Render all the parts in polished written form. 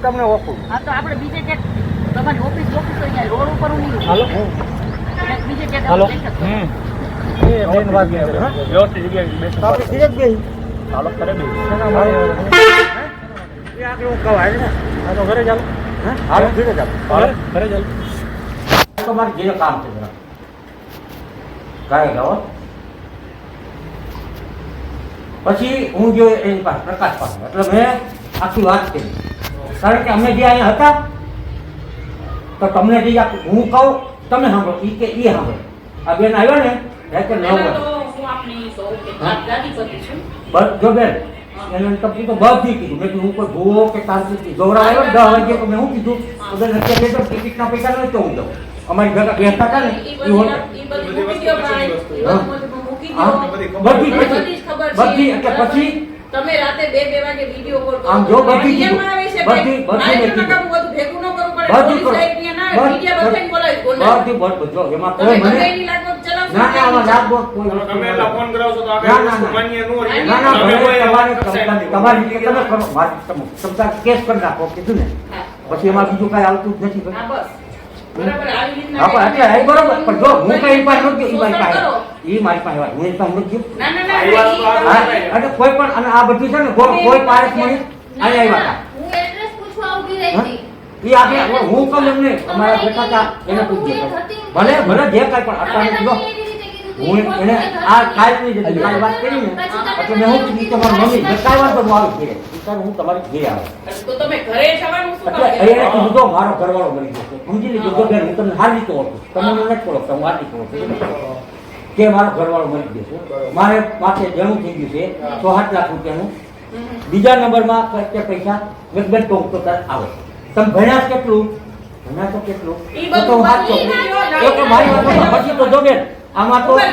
તમને ઓળખું. હા તો આપણે બીજે કે તમારી ઓફિસ તો અહીંયા રોડ ઉપર હું નહીં. હાલો બીજે કે હાલો. એ બેન વાત કરે હા વ્યવસ્થિત જગ્યાએ બેસો. આપણે ધીરે જ બેસી. હાલો કરે બે. એ આગળ હું કહું હાલ ને. હા તો ઘરે ચાલો. હા હાલો ધીરે ચાલો. હાલો ઘરે ચાલો. તમારે જે કામ છે જરા કાંઈ ગાવો. પછી હું જો એની પાસે પ્રકાશ પાસે એટલે મેં આખી વાત કરી. કારણ કે અમે જે અહીંયા હતા તો તમને જે હું કહું તમે સાંભળો એ કે એ સાંભળો. આ બેન આવ્યો ને રાતે 9 વાગે જો બેન એને તમને તો બધી કીધું મેં હું કોઈ ભૂવો કે તાંત્રિક જોવડા આવ્યો 10 વાગે તો મેં શું કીધું તો બેન અત્યારે તો ટિકિટના પૈસા નથી તો હું દઉં. અમારી ભેગા બેસતા હતા ને એ બધી એટલે પછી તમે રાતે 2 વાગે વિડિયો કોલ કરો. આમ જો બધી ભેગું ન કરવું પડે. એમાં કોઈ મને ના આમાં લાગો તમે એટલા ફોન કરાવશો તો આગળ માન્ય નો રહે. ના તમારી રીતે તમે કરો મારી સમજા કેસ કરી નાખો કીધું ને પછી એમાં બીજું કાંઈ આવતું જ નથી. હા બસ બરાબર આવી રીતના હા પણ એટલે એ બરોબર પણ જો હું કઈ પાસે નથી ઈ મારી પાસે હું એ પાસે નથી. ના એટલે કોઈ પણ અને આ બધું છે ને કોઈ પારસ મળી અહીંયા આવ્યા હું એડ્રેસ પૂછવા ઊભી રહી હતી. ઈ આપણે હું કમ એમને અમારા બેઠા હતા એને પૂછજે ભલે જે કાંઈ પણ અત્યારે જો હું એને આ કાલની જે કાલ વાત કરી ને એટલે મેં હું કીધું કે મારી મમ્મી જે કાંઈ વાત બધું આવી ઘરે હું તમારી ઘરે આવે તો તમે ઘરે જવાનું શું એટલે એને કીધું તો મારો ઘરવાળો મળી ગયો સમજી લીધું જો બેન હું તમને હારી તો ઓળખું તમે મને નથી ઓળખતા હું આટલી ઓળખું કે મારો ઘરવાળો મળી ગયો છે. મારે પાસે જણું થઈ ગયું છે 6-7 લાખ રૂપિયાનું. બીજા નંબરમાં પૈસા બેન તો આવે તમે ભણ્યા કેટલું તો કેટલું તો વાંચો એક મારી વાત પછી તો જો બેન આમાં તો હવે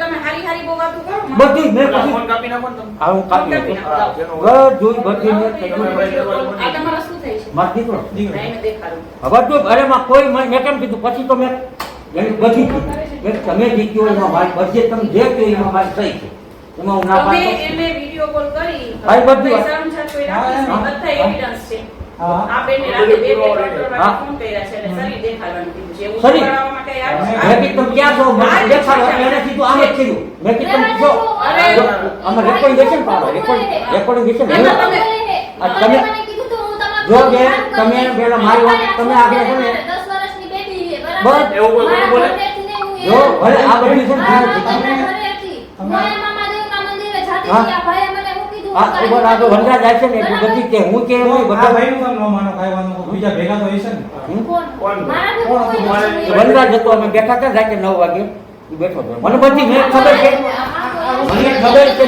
તમે હારી બહુ વાતો કરો બધી મેં પછી ફોન કાપી નાખો તમે. હા હું કાપી નાખું જોઈ બધી મેં આ તમારો શું થાય છે માર દીકરો રાઈને દેખાડું હવે તો અરે માં કોઈ મેં કેમ કીધું પછી તો મેં એની બધી કીધું તમે જે કહો એમાં મારી બજેટ તમે જે કહો એમાં મારી સહી છે એમાં હું ના પાડતો એને વિડિયો કોલ કરી ભાઈ બધી સમજાતો બધા એવિડન્સ છે. આ બેને રાતે 2 ફોન કર્યા છે અને સરી દેખાડવાનું કીધું છે. એવું સરી? કરાવવા માટે આવ્યા છે. મેં કીધું તમે ક્યાં છો મને દેખાડો એને સીધું આમ જ કીધું મેં કીધું તમે જો આમાં રેકોર્ડિંગ પાડો રેકોર્ડિંગ એમાં તમે તમે જો બે તમે પેલા મારી વાત તમે આગળ છે ને 10 વર્ષની બેબી છે બસ બરાબર. એવું કોઈ બોલે જો ભલે આ બધી છે ને આ ઉપર આ તો વંદા જાય છે ને એટલું બધી કે હું કે બધા ભાઈ નું કામ ન માનો કાઈ વાંધો બીજા ભેગા તો હશે ને વંદા જતો અમે બેઠા હતા રાતે 9 વાગે ઈ બેઠો હતો મને બધી મેં ખબર છે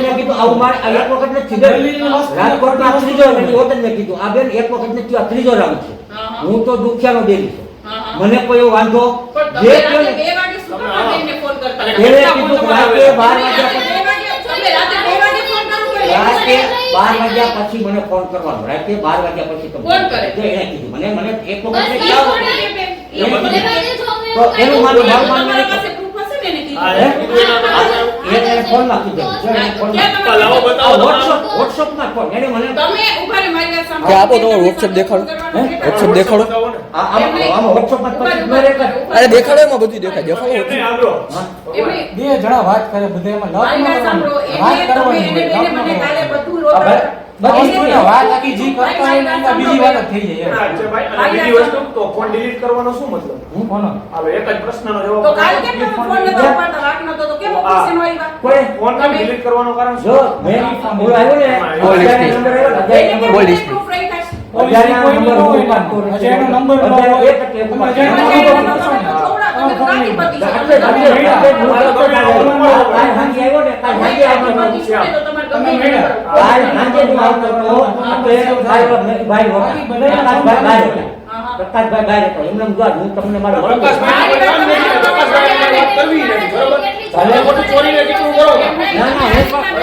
મેં કીધું આવું મારે આ એક વખત ને સીધો રાજકોટમાં ત્રીજો હોટલ મેં કીધું આ બેન એક વખત ને ત્રીજો રાઉન્ડ છે હું તો દુખિયાનો દેવી છું મને કોઈ વાંધો જે કે 2 વાગે સુધીમાં બેનને ફોન કરતા એને કીધું કે રાતે 12 વાગ્યા પછી રાતે 12 વાગ્યા પછી મને ફોન કરવાનો રાતે 12 વાગ્યા પછી તો કોણ કરે તો એને કીધું મને એક વખત બસ ને ઈ કોણ છે બેન? ઈ એને મને તો એનું મારું તમારા મારું પાસે proof હશે ને એને કીધું. એને ફોન નાખી દે ફોન ક્યાં તમારો વોટ્સએપ માં ફોન એને મને તમે ઉભા રહે મારી વાત સાંભળો. કે આપો તમારો WhatsApp દેખાડો. WhatsApp દેખાડો. આમાં વોટ્સએપ માં પછી મેરે અરે દેખાડો એમાં બધું દેખાય દેખાડો એમની બે જણા વાત કરે બધા એમાં મારી વાત સાંભળો. વાત એને તમે કરવાની એને હોય, બેને મને કાલે બધું હા, ભાઈ. બધી વસ્તુને વાત આખી જી કરતા હોય ને એમાં બીજી વાત જ થઈ જાય એમ. બીજી વસ્તુ તો ફોન ડિલીટ કરવાનો શું મતલબ? હું કોનો હાલો એક જ પ્રશ્નનો જવાબ તો કાલે કેમ તમે ફોન નતો ઉપાડતા વાત નતો તો કેમ ઓફિસે નો આવ્યા? કોઈ ફોન ડિલીટ કરવાનું કારણ જો મેં બોલ આવ્યો ને અત્યારે નંબર આવ્યો એને કેમ બોલ મને ડિસ્પ્લે. proof રહી થશે? અત્યારે કોઈ નંબર ન હોય હું વાત કરું હજી એનો નંબર ન અત્યારે હોય. એક જ એક વાત હજી એનો કરું. નંબર તમે ન હોય. થોડા તમે તો ગાંધીપતિ છો. એટલે તમે એટલે કાલ સાંજે આવ્યો ને કાલ સાંજે આવવાનો ગાંધીપતિ છો ને તો તમારે તમે ગમે મેળા. તે કરો. કાલ સાંજે હું આવતો હતો આપણે ભાઈ પ્રકાશભાઈ બહાર હતા એમને હું તમને મારો ના ના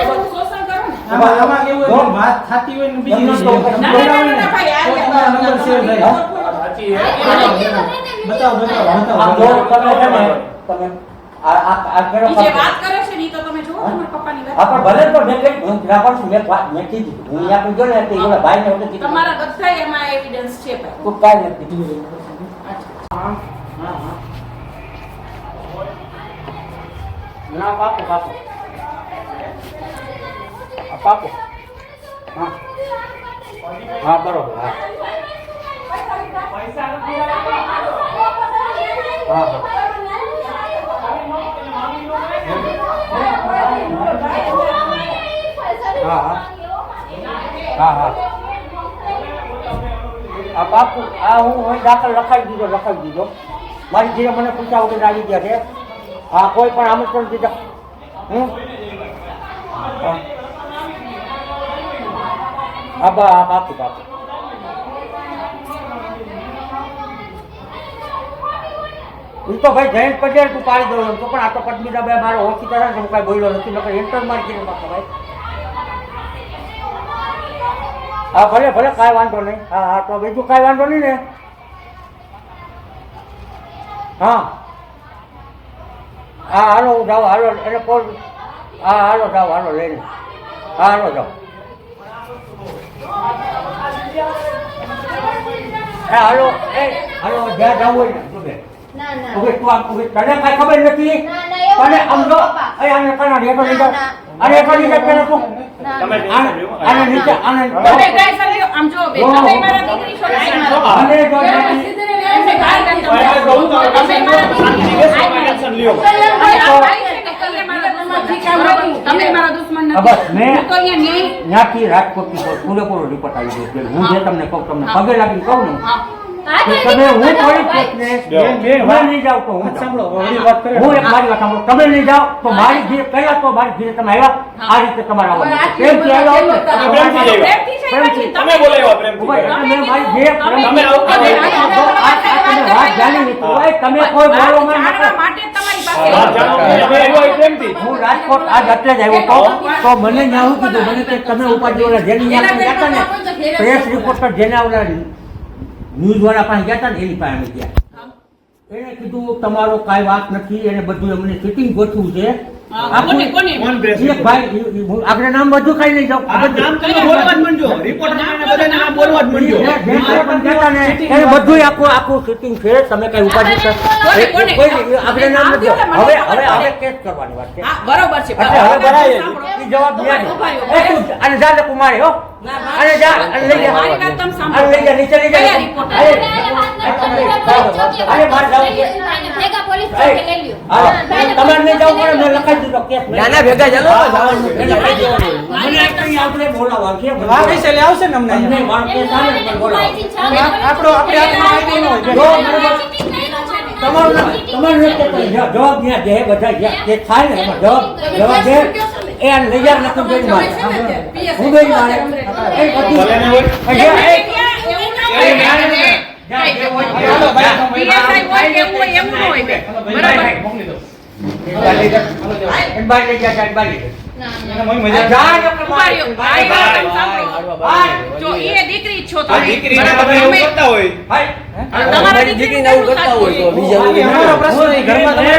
હું શોષણ કરો ને. આમાં કેવું હોય કે વાત થતી હોય ને બીજી તમને રીતે તો ના, ના, ના, ના, ભાઈ, આ તમારા નંબર સેવ થાય સાચી હે બતાવો આ જો તમે છે ને તમે કરો ઈ જે વાત કરે છે ને ઈ તો તમે જુઓ તમારા પપ્પાની વાત. પણ ભલે તો મેં કઈ હું રાખું છું મેં કીધું હું અહીંયા પૂછ્યો ને તે ઓલા ભાઈને વખતે કીધું તમારા બધા એમાં એવિડન્સ છે ભાઈ. કોઈ કાંઈ નથી કીધું. હા ના પાપો પાપો પાપો હા હા બરોબર હા હા હા હા હા હા આ પાકું આ હું દાખલ લખાવી દીધો મારી ઘરે મને પૂછા વગર આવી ગયા છે હા કોઈ પણ આમંત્રણ દીધા હા પાકું ઈ તો ભાઈ જયંત પટેલ તું પાડી દઉં તો પણ આ તો પદ્મિતાભાઈ મારો ઓળખી કરે હું કઈ બોલ્યો નથી નકર એન્ટર મારી કરીને ભાઈ હા ભલે ભલે કાંઈ વાંધો નહીં હા હા તો બીજું કાંઈ વાંધો નહીં ને હા હા હાલો હું જાઉં હાલો એને કોલ હા હાલો જાઓ હાલો લઈને હા હાલો જાઓ હાલો હાલો જ્યાં જવું હોય ને ના ના તને કાંઈ ખબર નથી ના, ના, એવું તને નથી, સમજો પપ્પા. આને કના રેટો લઈ જાઓ ના, અરે એટલો લઈ જાઓ પેલા તું તમે આને નીચે આને તમે કાંઈ સર આમ જો બે તમે મારા દીકરી છો ને આઈ મારા. અને જો તમે કાંઈ નથી. તમે મારા દીકરી છો, આઈ મારા. ટેન્શન લ્યો તમે મારા દુશ્મન નથી. બસ મેં હું તો અહીંયા ન્યાય ત્યાંથી રાજકોટથી પૂરેપૂરો રિપોર્ટ આવી ગયો છે હું જે તમને કહું તમને પગે લાગીને કહું ને હા. કે તમે હું પોલીસ સ્ટેશને મેં નહીં જાઉં તો હું સાંભળો વળી વાત કરે હું એક મારી વાત સાંભળો તમે નહીં જાઓ તો મારી ઘીરે કયા તો મારી ઘીરે તમે આવ્યા આ રીતે તમારે આવવાનું પ્રેમથી આવ્યા પ્રેમથી છે પ્રેમથી. તમે બોલાવ્યા પ્રેમથી. ઉભા રહો. તમે મારી ઘીરે પ્રેમથી તમે આવું તમે કરો. આ તમે વાત જાણી લીધી હોય તમે કોઈ બોલો માં જાણવા માટે જ તમારી પાસે વાત જાણો તમે આવ્યા હોય પ્રેમથી. હું રાજકોટ આજ એટલે જ આવ્યો તો મને ન્યા શું કીધું મને કે તમે ઉપાધિ ઓલા જેની ન્યા ગયા હતા ને પ્રેસ રિપોર્ટર જેના ઓલા ન્યૂઝ વાળા પાસે ગયા હતા ને એની પાસે અમે ગયા એને કીધું તમારો કાંઈ વાત નથી એને બધું અમને સિટિંગ ગોઠવું છે કોને કોને કોણ પ્રેસ એક ભાઈ આપણે નામ બધું કઈ નહીં જાવ આ નામ તમે બોલવા જ માંડ્યો. રિપોર્ટર ને બધાને નામ બોલવા જ માંડ્યો. એને બધું આખું સિટિંગ છે તમે કઈ ઉપાધિ કોને? આપણે નામ નથી હવે કેસ કરવાની વાત છે હા બરોબર છે એટલે હવે બરાબર ઈ જવાબ ન્યા દે. એ તું અને જા લે કુમારી હો અને જા અને લઈ જા મારી વાત તમે સાંભળો. અને લઈ જા નીચે લઈ જા કયા રિપોર્ટર? અરે મારે જાવું છે ભેગા પોલીસ સ્ટેશન લઈ લ્યો હાલો તમારે નહીં જવું પડે મેં લખાઈ દીધો કેસ નાના ભેગા ચાલો મને કંઈ આપણે બોલાવવા છે આ વિશે લે આવશે ને અમને અમને અહીંયા. મારો કેસ આવે ને પણ બોલાવો આપણો આપણે આઈડી નો હોય જો તમારું તમારું જવાબ ત્યાં દે બધા જે થાય ને એમાં જવાબ દે એ આ લઈ જા નથી બેન મારે હું બેન મારે એ બધું ભલે ને હોય. અહીંયા એ હાલો ભાઈ PSI હોય કે એવું હોય એમ ન હોય બે. બરાબર. બાય લઈ જા બાય લઈ જા જા ને ઉભા રહ્યો. ભાઈ વાત તમે સાંભળો. જો એ દીકરી જ છો આ તમે. દીકરીને બરાબર. તમે એવું તમે- કરતા હોય. ભાઈ તમારા દીકરીને આવું કરતા હોય તો બીજા બાકી અમારો પ્રશ્ન નહીં. ઘરમાં તમે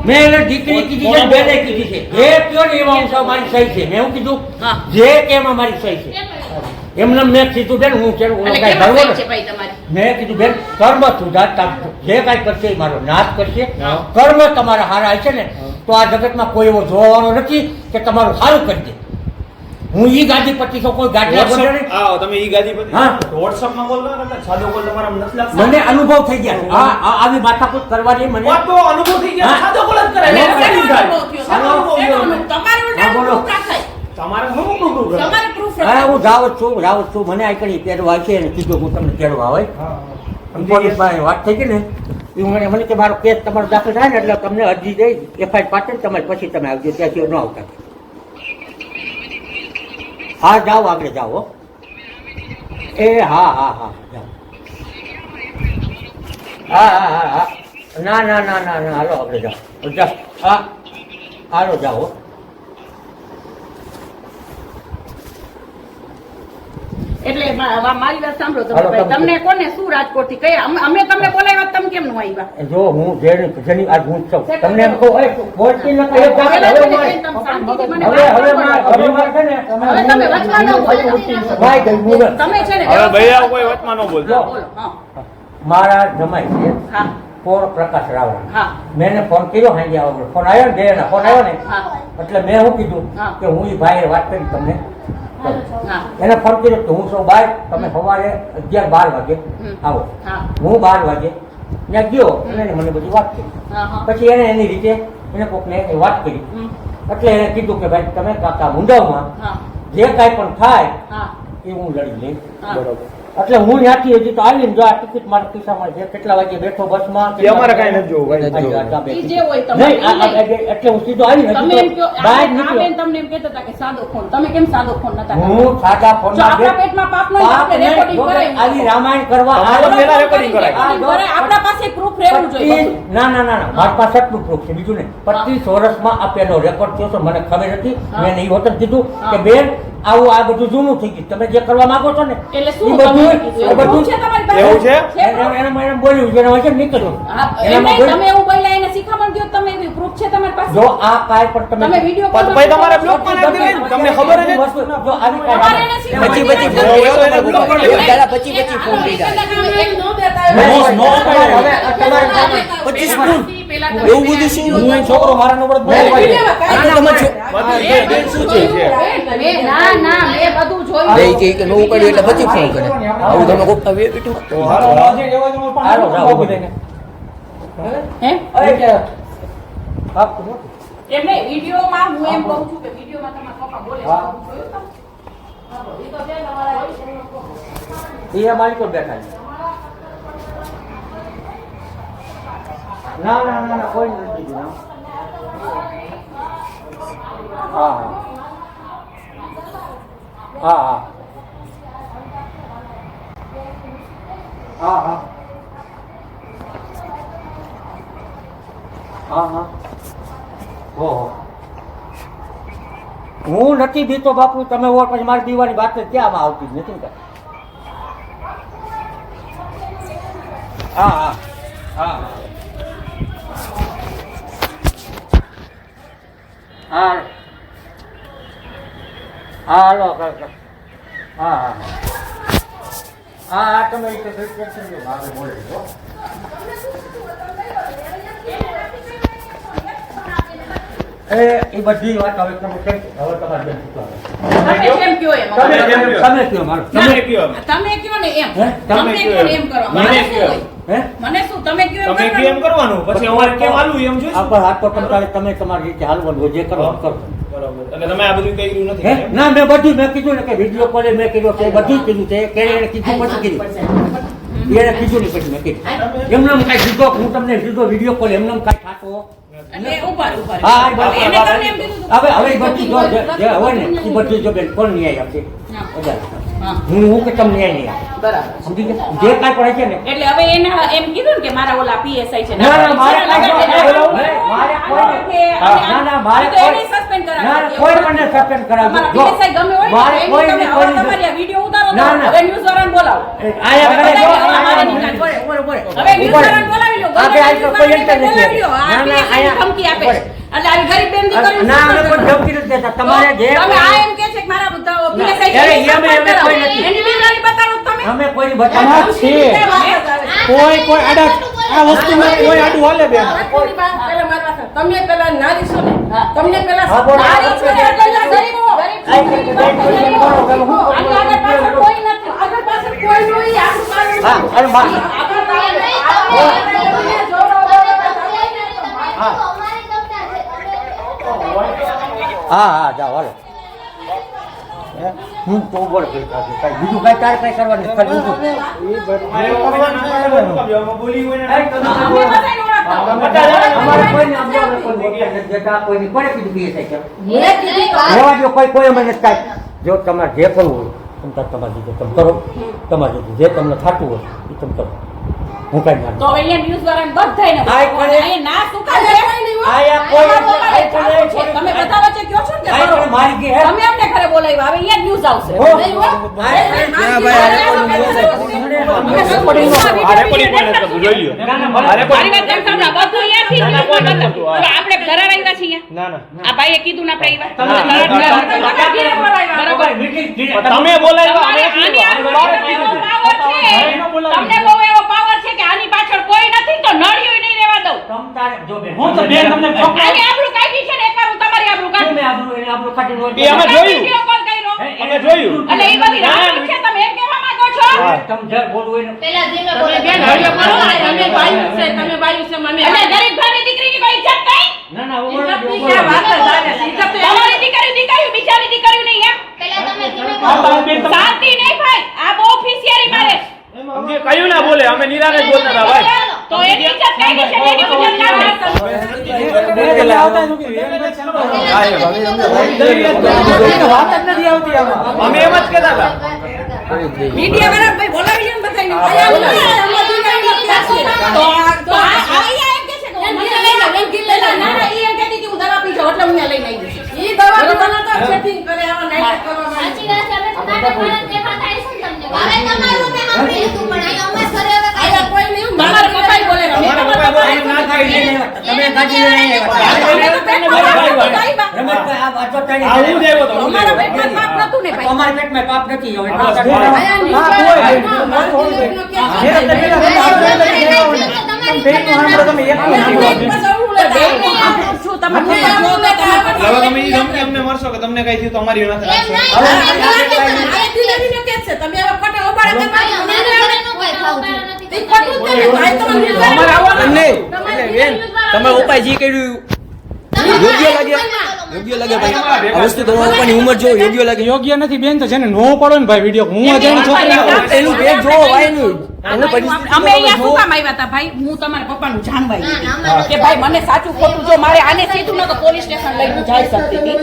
મેં એને દીકરી કીધી છે બેને કીધી છે જે કયો ને એમાં હું સાવ મારી સહી છે મેં હું કીધું હા. જે કે એમાં મારી સહી છે એમને મેં કીધું બેન હું છે અને કેમાં સહી છે ભાઈ તમારી? મેં કીધું બેન કર્મ સુધાર જે કાંઈ કરશે એ મારો નાશ કરશે કર્મ તમારા હારા છે ને તો આ જગતમાં કોઈ એવો જોવાનો નથી કે તમારું સારું કરી દે હું ઈ ગાદી પતિ તો કોઈ ગાડી બોલે નહીં. આવો તમે ઈ ગાદી પર. હા. WhatsApp માં બોલ ના કરતા સાદો કોલ તમારા નથી લાગતો. મને અનુભવ થઈ ગયા આવી માથાકૂટ કરવાની મને વાત તો અનુભવ થઈ ગયા. હા. સાદો કોલ જ કરાય. હા. એટલે શેનો થાય. અનુભવ થયો? સાદો અનુભવ શેનો થયો. અનુભવ? તમારે હા, બોલો. ઉલટા પ્રૂફ થાય. તમારે શું proof કરે? તમારે પ્રૂફ હા હું જાઉં જ છું મને આ કઈ તેડવા છે ને કીધું હું તમને તેડવા હોય પોલીસ પાસે વાત થઈ ગઈ ને એ મને કે મારો કેસ તમારો દાખલ થાય ને એટલે તમને અરજી દઈ એફઆઈઆર પાછળ તમારે પછી તમે આવજો ત્યાંથી ન આવતા હા જાઓ આગળ જાઓ હો. એ હા હા હા જાઓ હા ના હાલો આગળ જાઓ હા હાલો જાઓ એટલે મારી વાત સાંભળો હાલો, તમે તમે તમને કોને શું રાજકોટ થી કયા અમે તમને બોલાવ્યા તમે કેમ નો આવ્યા જો હું જેની આજ હું છું તમને એમ કહું બોલતી ન કહે તમે શાંતિથી મને હવે વાત હવે કરો. હવે મારે છે ને હવે તમે વચમાં ન બોલો. ભાઈ ગઈ મુરત તમે છે ને હવે ભૈયા કોઈ વચમાં ન બોલતો. હા, બોલો હા મારા જમાઈ છે હા કોર પ્રકાશ રાવળ હા મેં એને ફોન કર્યો હાંજે આવડે ફોન આવ્યો ને બેના ફોન આવ્યો ને હા એટલે મેં શું કીધું હા. કે હું ઈ ભાઈએ વાત કરી તમને હા એને ફોન કર્યો તો હું સૌ બાર તમે સવારે 11-12 વાગે આવો હા હું 12 વાગે ત્યાં ગયો અને એને મને બધી વાત કરી હા હા પછી એને એની રીતે એને કોકને વાત કરી હમ. એટલે એને કીધું કે ભાઈ તમે કાકા મુંડાવમાં હા જે કાંઈ પણ થાય હા એ હું લડી લઈશ હા. બરોબર એટલે હું ત્યાંથી હજી તો આવીને જો આ ટિકિટ મારા ખિસ્સામાં છે કેટલા વાગે બેઠો બસમાં એ અમારે કાંઈ નથી જોવું, ભાઈ. આ જો, આ બે ઈ જે હોય તમારે નહીં, એટલે હું સીધો આવી તમે એમ કહો બહાર આ નીકળ્યો. બેન તમને એમ કહેતા હતા કે સાદો ફોન તમે કેમ સાદો ફોન નતા કરતા? હું સાદા જો ફોનમાં આપણા પેટમાં પાપ ન હોય તો આપણે રેકોર્ડિંગ કરાવી આવી રામાયણ કરવા તમારે આ- પેલા recording કરાય. આપણા પાસે પ્રૂફ રહેવું જોઈએ બધું. ના ના ના ના મારી પાસે આટલું proof છે બીજું નહીં 25 વર્ષમાં આ પેલો રેકોર્ડ થયો છે મને ખબર હતી હા. મેં એ વખત કીધું હા. કે બેન આવું આ બધું જૂનું થઈ ગયું તમે જે કરવા માંગો છો ને એટલે ઈ શું બધું તમે કીધું? એ બધું proof છે તમારી પાસે? એવું છે? proof? એને બોલ્યું જેના વચ્ચે નીકળ્યું હા, એમ એનામાં નહીં, બોલ્યું. તમે એવું બોલ્યા એને શીખામણ દ્યો, તમે એવી proof છે તમારી પાસે? જો આ કાંઈ પણ તમે વિડીયો પણ ભાઈ તમારે બ્લોકમાં નાખી દેવાય ને, તમને ખબર જ વસ્તુ જો આવી તમારે એને શીખામણ પછી દેવાની ફોન જરૂર કર્યો, નથી. તમારે એક- બોલો. દાદા પછી એક ફોન આનો કર્યા. એક ન દેતા નો, હોય. નો, હવે તમારે 25 ફોન. પેલા તમે એવું બધું શું? હું અહીં છોકરો મારા નંબર જ મેં બોલાવી. વિડીયોમાં કાંઈ આ તો તમે ના છો- પડે. બેન શું છે? મેં- ના ના મેં બધું જોયું. બે કે નવું પડ્યું એટલે પછી ફોન કરે આવું તમે કોક આવે બેઠું તો હાલો, આજે જવા દો, પણ હાલો, હાલો, જાઓ, બાબુ ઉભી લઈને. હે? આપતું નહોતું. એમ નહીં, વિડીયોમાં હું એમ કહું છું કે વિડીયોમાં તમારા પપ્પા બોલે છે. હા. જોયું તમે? હા, ઈ તો છે તમારા એ મારી પર બેઠા છે ના ના ના ના કોઈ નથી દીધું ના. હા હા હા હા હા હા હા ઓહો હું નથી દીતો બાપુ તમે ઓર પછી મારી દીવાની વાત જ ક્યાં આમાં આવતી જ નથી ને કાંઈ. હા હા હા હા હાલો હા હા હા તમે મારે બોલે છો એ બધી વાત હવે તમે કેમ હવે તમારે બેન તમે જેમ કહો એમ. તમે કયો મારો તમે કયો એમ. તમે કહો ને એમ. હે? તમે કહો ને એમ કરો. મને મને શું કહો. હોય? હે મને શું તમે કહો એમ તમે કરવાનું? કેમ કરવાનું પછી અમારે કેમ હાલવું એમ જોઈશું. આ પર હાથ પર તમે તમે તમારી રીતે હાલવાનું હોય, જે કરો કરો બરાબર. એટલે તમે આ બધું કર્યું નથી હે એમ? ના મેં બધું મેં કીધું ને કે વિડીયો કોલે મેં કીધું છે બધું જ કીધું છે કે એને કીધું પછી કીધું એને કીધું નહીં પછી મેં કીધું એમને કાંઈ સીધો હું તમને સીધો વિડીયો કોલ એમને કાંઈ થતો એટલે ઉભા રહો, ઉભા રહો. હા એ બધું એને તમને એમ કીધું હતું. હવે એ બધું જો જે હોય ને એ બધું જો બેન કોણ ન્યાય આપશે હા. બધા. હા, હું કે તમને ન્યાય નહીં આપે બરાબર. સમજી ગયા? જે કાંઈ પડે છે ને એટલે હવે એને એમ કીધું ને કે મારા ઓલા PSI છે ના ના મારે કાંઈ લગાડી બોલાવું દેજો. નહીં. મારે આ કોઈ વખતે હા, અને ના ના મારે તો એને કોઈ suspend કરાવી ના દો. કોઈ મને સસ્પેન્ડ કરાવજો તમારા PSI ગમે હોય મારે ને, એની કોઈ તમે ને હવે કોઈ તમારી આ વિડીયો ઉતારો તો ના, ના. હવે ન્યૂઝ વાળાને બોલાવો. આયા કરે જો હવે અમારે નિકાલ બોલે બોલે હવે ન્યૂઝ વાળાને બોલાવી લો. આપણે આજ ન્યૂઝ કોઈ વાળાને ઇન્ટર નથી બોલાવી લો. આ ના ના PSI ની ધમકી આપે છે. એટલે આવી ગરીબ બેન દીકરીને ના અમે suspend કોઈ કરો. ધમકી નથી દેતા તમારે જે તમે આ એમ કે છે કે મારા બધા ના, PSI અરે, છે, એમ suspend કોઈ કરો. નથી. એની બીમારી બતાવો તમે. અમે કોઈ આમાં બતાવ્યા છે. કોઈ આડા આ વસ્તુમાં કોઈ આડું હાલે બેન. વસ્તુની વાત પહેલા મારી વાત સાંભળો. તમે પહેલા નારી છો ને તમને પહેલા હા, બોલો. નારી છો ને એટલે ગરીબો ગરીબ છોકરીની વાત કરી લો. આની આગળ પાછળ કોઈ નથી. આગળ પાછળ કોઈ નહીં. આખું કારણ હા, અરે બા- આગળ પાછળ નહીં, આપણે તમે- જોડો હા હા હા જાઓ હાલો હું તો બોલ કઈ બીજું કઈ તારે કઈ કરવાનું નથી. ખાલી ઊંધું. બોલી હોય ને અમે બધાને ઓળખતા. અમારે કોઈને આમ બોલે કોઈ બોલતા નથી દેતા, કોઈને કોને કીધું PSI કેમ? મેં કીધી તો. રહેવા દો, કોઈ અમે નથી કાંઈ. જો તમારે જે કરવું હોય તમ તાર તમારી રીતે તમે કરો તમારી રીતે જે તમને થતું હોય એ તમે કરો હું કઈ મારું તો અહીંયા ન્યૂઝ વાળાને બધાયને આય કરે. અહીંયા ના શું કામ આયા કોઈ અમારે આય બોલાવે કોઈ છે. તમે બધા વચ્ચે કયો છો ને કે આ કરો. પણ મારી કે હે તમે અમને ઘરે બોલાવ્યા હવે અહીંયા ન્યૂઝ આવશે હો. નહીં હો? આય ના ના મારી મારી વાત ધ્યાન સાંભળો. બધું અહીંયાથી જ ન્યૂઝ બોલતા. તો આપણે ઘરે આવ્યા છીએ ના ના આ ભાઈએ કીધું ને આપણે આવ્યા. તમે બરાબર. તમે બોલાવ્યા અમે આની આ બારે એવો કીધું. power છે. ભાઈને બોલાવી. તમને બહુ એવો power છે કે આની પાછળ કોઈ નથી તો નળિયું નહીં રહેવા દઉં. તમ તારે જો બેન હું તો બેન તમને ચોખ્ખું આની આબરૂ કાઢી છે ને એકવાર હું તમારી આબરૂ શું કાઢું. મેં આબરૂ એને આબરૂ કાઢીને હોય એ અમે જોયું. વિડીયો કોલ કર્યો. અમે જોયું. એટલે એ બધી રામાયણ છે તમે એમ કહેવા માંગો છો? તમે જે બોલવું એને પેલા ધીમે તમે બોલો. બેન હળિયો કરો. અમે બાયું છે તમે બાયું છે મને. અને ગરીબ ઘરની દીકરીની કોઈ ઇજ્જત નહીં. ના ના ઇજ્જતની ક્યાં વાત જ આવે છે? ઇજ્જત તો તમારી દીકરીઓ બીજાની દીકરીઓ નહીં એમ. પેલા તમે ધીમે આ બોલો. તમે બેન તમે શાંતિ નહીં ભાઈ. આ બહુ ફિશિયરી મારે. અમને કયું ના બોલે અમે નિરાને જ બોલતા હતા ભાઈ. તો એની ઇજ્જત કાઢી છે એની ઇજ્જત ના કરતા. વાત જ નથી આવતી આમાં. અમે એમ જ કહેતા હતા. મીડિયા વાળા ભાઈ બોલાવી લે ને બધાયને. તો આ અહીંયા એમ કહે છે કે હું મને લઈ જાઉં. એમ કીધું ના ના ઈ એમ કહેતી હતી હું દવા પી જાઉં એટલે હું લઈને આવી જઈશ. ઈ દવા પીવાનો તો setting કરે આવા નાટક કરવા માંડે. સાચી વાત છે. અમે તો નાટક વાળા દેખાતા આવીશું ને તમને. હવે તમારું મેં સાંભળી લીધું પણ અહીંયા અમારા ઘરે હવે કાંઈ આયા કોઈ નહીં મારા પપ્પાએ બોલે તમારા પપ્પા બોલે એમ ના કાઢી લઈને આવ્યા. તમે કાઢી લઈને આવ્યા. રમેશભાઈ આ અચોટાની આવું જ આવ્યો તો. અમારા પેટમાં પાપ નતું ને ભાઈ. અમારા પેટમાં પાપ નથી હવે આયા હવે તમે ઈ ગમે અમને મારશો કે તમને કઈ થયું તો અમારી વાત રાખશો. તમે હવે ખોટા ઓબાળા ભાઈ, કરવા અમારા ઘરે નો કોઈ ખાવું છે. એ ખોટું જ છે. ભાઈ તમારે અમારે આવવાનું એમ નહીં. બેન તમે ઉપાય જે કર્યું યોગ્ય લાગે યોગ્ય લાગે ભાઈ આ વસ્તુ તમારા પપ્પાની ઉંમર જો યોગ્ય લાગે યોગ્ય નથી બેન તો છે ને નો પડો ને ભાઈ વિડિયો હું અજાણી છોકરી એનું પેટ જોવો ભાઈ નું એનું અમે અહીંયા શું કામ આવ્યા હતા ભાઈ હું તમારા પપ્પાનું જાણવા ના, ના, આવી અમારે કે ભાઈ મને સાચું ખોટું જો મારે આને સીધું ન તો પોલીસ સ્ટેશન લઈને જઈ શકતી હતી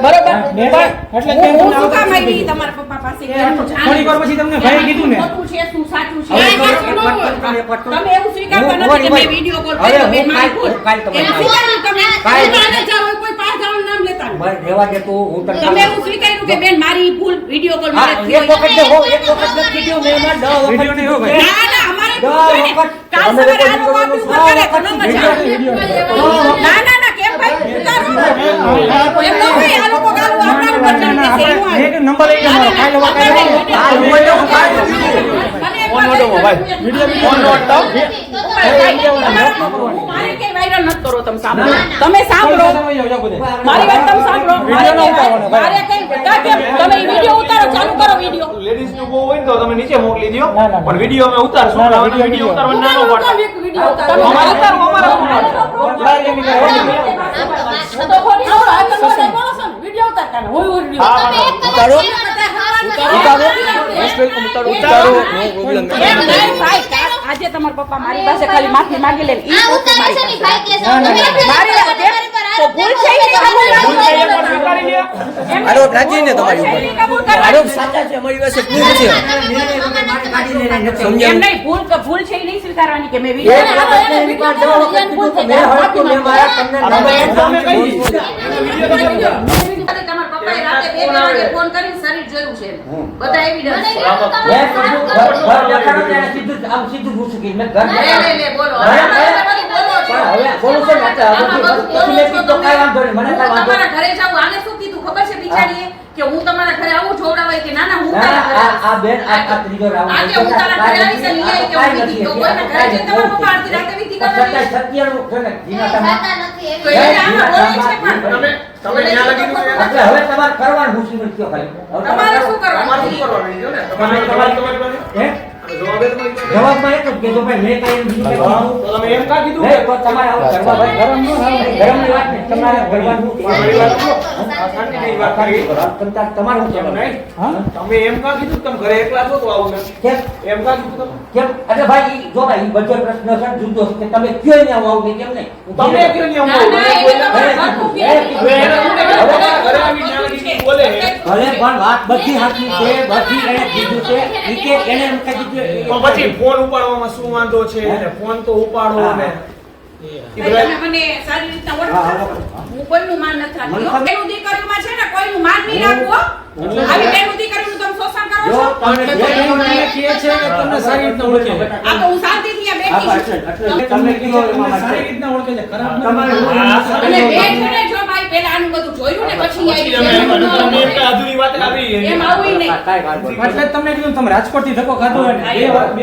બરોબર બેન, પણ એટલે હું કેમ શું કામ તમને આવી તમારા પપ્પા પાસે કે હું જાણું થોડીક વાર પછી તમને ભાઈએ કીધું ને. ખોટું છે શું સાચું છે હવે આ કરો, શું ન હોય. પટકન. તમે એવું સ્વીકારતા હું નથી કે ભાઈ, મેં વિડીયો કોલ હવે કર્યો હું બેન મારી ભૂલ. કાલ તમારી એમ સ્વીકાર્યું તમે કાલ. તમે આને જાઓ કોઈ પાંચ જણનું નામ લેતા નહીં. ભાઈ રહેવા દે તો હું તને તમે એવું સ્વીકાર્યું કે બેન મારી ભૂલ વિડીયો કોલ હા, મારે એક થયો. વખત ને હો એક વખત નથી કીધું મેં એમાં 10 વખત વિડીયો નહીં હો ભાઈ. ના ના અમારે દસ ભૂલ છે ને. વખત. કાલ તમે સવારે લોકો આ લોકો વિડીયો ઉપર કરે તો ન મજા આવે. વિડીયો. ના ના ના કેમ ભાઈ ઉતારો. એમ ન હોય આ લોકો ગાલું આપણા ઉપર ચડી જશે એવું આવે. એક નંબર લઈ લો મારો ફાઇલ વખત મને એક ફોન વાર નોટો ભાઈ. ફોન નોટો. મારે કઈ વાયરલ નથી કરો તમે સાંભળો તમે સાંભળો મારી વાત તમે સાંભળો મારે કઈ તમે વિડીયો ઉતારો ચાલુ કરો વિડીયો લેડીઝ નું બહુ હોય ને તો તમે નીચે મોકલી દો ના, ના. પણ વિડીયો અમે ઉતારશું ના, ના, એટલે વિડીયો ઉતારવાનો નાનો પડે વિડીયો ઉતારો અમારે ઉતારો અમારે તો ખોટી સાંભળો આ તમે બધા બોલો છો ને વિડીયો ઉતારતા ને હોય હોય વિડીયો તમે એક ઉતારો. ઉતારો. ઉતારો નો પ્રોબ્લેમ એમ નહીં ભાઈ આજે તમારા પપ્પા મારી પાસે ખાલી માફી માંગી લે ઈ આ પોતે ઉતારો છે મારી ને ભાઈ કે છે. ના, ના, તમે ના. મારી વાત કેમ? તો ભૂલ છે ઈ કબૂલ ભૂલ કરો. થઈ એકવાર સ્વીકારી લે. આરોપ રાખીએ ને તમારી ભૂલ છે ઈ કબૂલ ઉપર કરો. આરોપ સાચા છે અમારી પાસે પ્રૂફ છે એમ સમજાવું નહીં ભૂલ છે ઈ નહીં સ્વીકારવાની કે મેં એક વિડીયો વખત ને એની પાસે 10 વખત કીધું તો મેં હળતું મેં મારા તમને અમે એક નામ તમે કહી દીધું. તમારા પપ્પાએ રાતે 2 વાગે ફોન કરીને શરીર જોયું છે બધા એવિડન્સ મને છે કીધું મેં તમારે કીધું કામ ઘર દેખાડો ત્યારે સીધું જ આમ સીધું પૂછું કે મેં ઘર લે દેખાડો. લે બોલો હવે હવે બોલો છો. પણ હવે બોલું છું ને એટલે હવે પછી મેં કીધું તો કાંઈ વાંધો નહીં મને કાંઈ વાંધો તમારા ઘરે જાવ આને શું કીધું ખબર છે બિચારીએ કે હું તમારા ઘરે આવું જોવડાવાય કે ના ના હું ના, તારા ઘરે આ- આ બેન આ ત્રીજો રાઉન્ડ આજે હું તારા ઘરે આવીશ અને લઈ આવી કે હું વિધિ તો કોઈના ઘરે જઈને તમારા પપ્પા અડધી રાતે વિધિ કરવા જઈશ. સત્યાનું છે ને એ જીનાટામાં. થતા નથી તો એવી. એને આમાં બોલે છે પણ તમે તમે ત્યાં લગી દો યાર. એટલે હવે તમારે કરવાનું હું શું કયો ખાલી હવે તમારે શું તમારે કરવાનું શું કરવાનું છે ને તમારે તમારી પાસે હે? જવાબ એ તમારી પાસે. જવાબમાં એક જ કીધું ભાઈ મેં કાંઈ એમ બીજું કંઈ કીધું તો તમે એમ કા કીધું નહીં, તો તમારે આવું કરવા ભાઈ ગરમ ન થાય. ગરમની વાત નહીં તમારે ભરવાનું તમારી વાત કરો. આ શાંતિથી વાત કરી. તમારું શું એમ કહેવાનું? નહીં. તમે એમ કા કીધું તમે ઘરે એકલા છો તો આવું નથી. કેમ એમ કા કીધું તમે કેમ એટલે ભાઈ ઈ જો ભાઈ ઈ બધો પ્રશ્ન છે ને જુદો છે કે તમે કયો ને આવું કે કેમ નહીં તમે કયો નહીં ના, આવું ના, બોલ્યા? એ તમારે ઘરનું હવે કીધું. હવે એને શું કીધું? તમારા ઘરે આવી ત્યાં લગી બોલે છે. ભલે પણ વાત બધી સાચી છે, બધી એને કીધું છે ઈ કે એને એમ કહી દીધું પણ પછી ફોન ઉપાડવામાં શું વાંધો છે એટલે ફોન તો ઉપાડો ને ઈ ભાઈ, બધા- તમે મને સારી રીતના ઓળખો હા, છો? હા. હું કોઈનું માન નથી મને રાખતી. ખબર- બેનું દીકરીઓમાં છે ને કોઈનું માન નહીં રાખવું હો. આવી બેનું દીકરીઓનું તમે શોષણ કરો જો છો. તમે એટલે જે તો કીધું મને કહે છે કે તમને સારી રીતના ઓળખે છે. આ તો હું શાંતિથી અહીંયા બેઠી છું. તમે કીધું તમને સારી રીતના ઓળખે છે, ખરાબ નથી. તમારે અને બેન છે ને, જો ભાઈ પહેલા આનું બધું જોયું ને પછી પછી આવી અમે એમ તમે એક અધૂરી વાત આવી એમ આવું ય નહીં. એટલે જ તમને કીધું તમે રાજકોટ થી ધક્કો ખાધો હોય ને બે વાર હું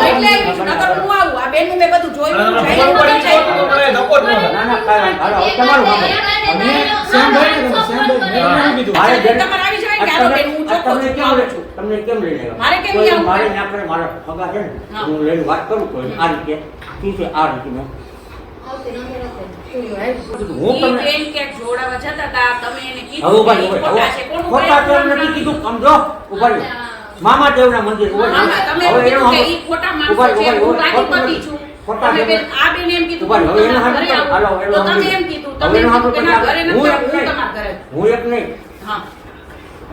એટલે આવી છું. નકર હું આવું. આ બેનનું મેં બધું જોયું. ફોન જઈને ઉપાડી બધું તો જઈને. મને ધક્કો જ ન થાય. ના, ના, કાંઈ વાંધો નહીં. તમારું વાંધો. અમે શ્યામભાઈ ને તમે શ્યામભાઈ મેં એમ કીધું મારે એટલે તમારે આવી જવાય ને કે હાલો બેન, હું ચોખ્ખો તમને છું. કેમ લઈ છું? તમને કેમ લઈ લેવા? મારે કેમ કોઈ લઈ આવવું? મારે ના કરે, મારા સગા છે ને, હા. હું લઈને વાત કરું તો આ રીતે શું છે આ રીતે મેં હું ઈ તમને બેન ક્યાંક જોડાવા જતા હતા, તમે એને હવે કીધું ઉભા કે રહો, ઈ ખોટા છે. કોનું ખોટા કઈ તો નથી કીધું, સમજો ઉભા રહો. મામા દેવના મંદિર ઉભા રહો. મામા, તમે હવે એમ કીધું એનો કે ઈ ખોટા માણસો ઉભા રહો, છે, ઉભા રહો, હું ખોટું ગાંધીપતિ નથી. છું. ખોટા તમે છે. બેન, આ બેન એમ કીધું ઉભા કે રહો, હું એનો તમારા ઘરે હાથ આવું. હાલો, એનો તો તમે હાથ એમ કીધું, હવે તમે એમ એનો કીધું કે હાથ ના, ઘરે હું નથી એક આવું, હું નહીં. તમારા ઘરે. હું એક નહીં, હા,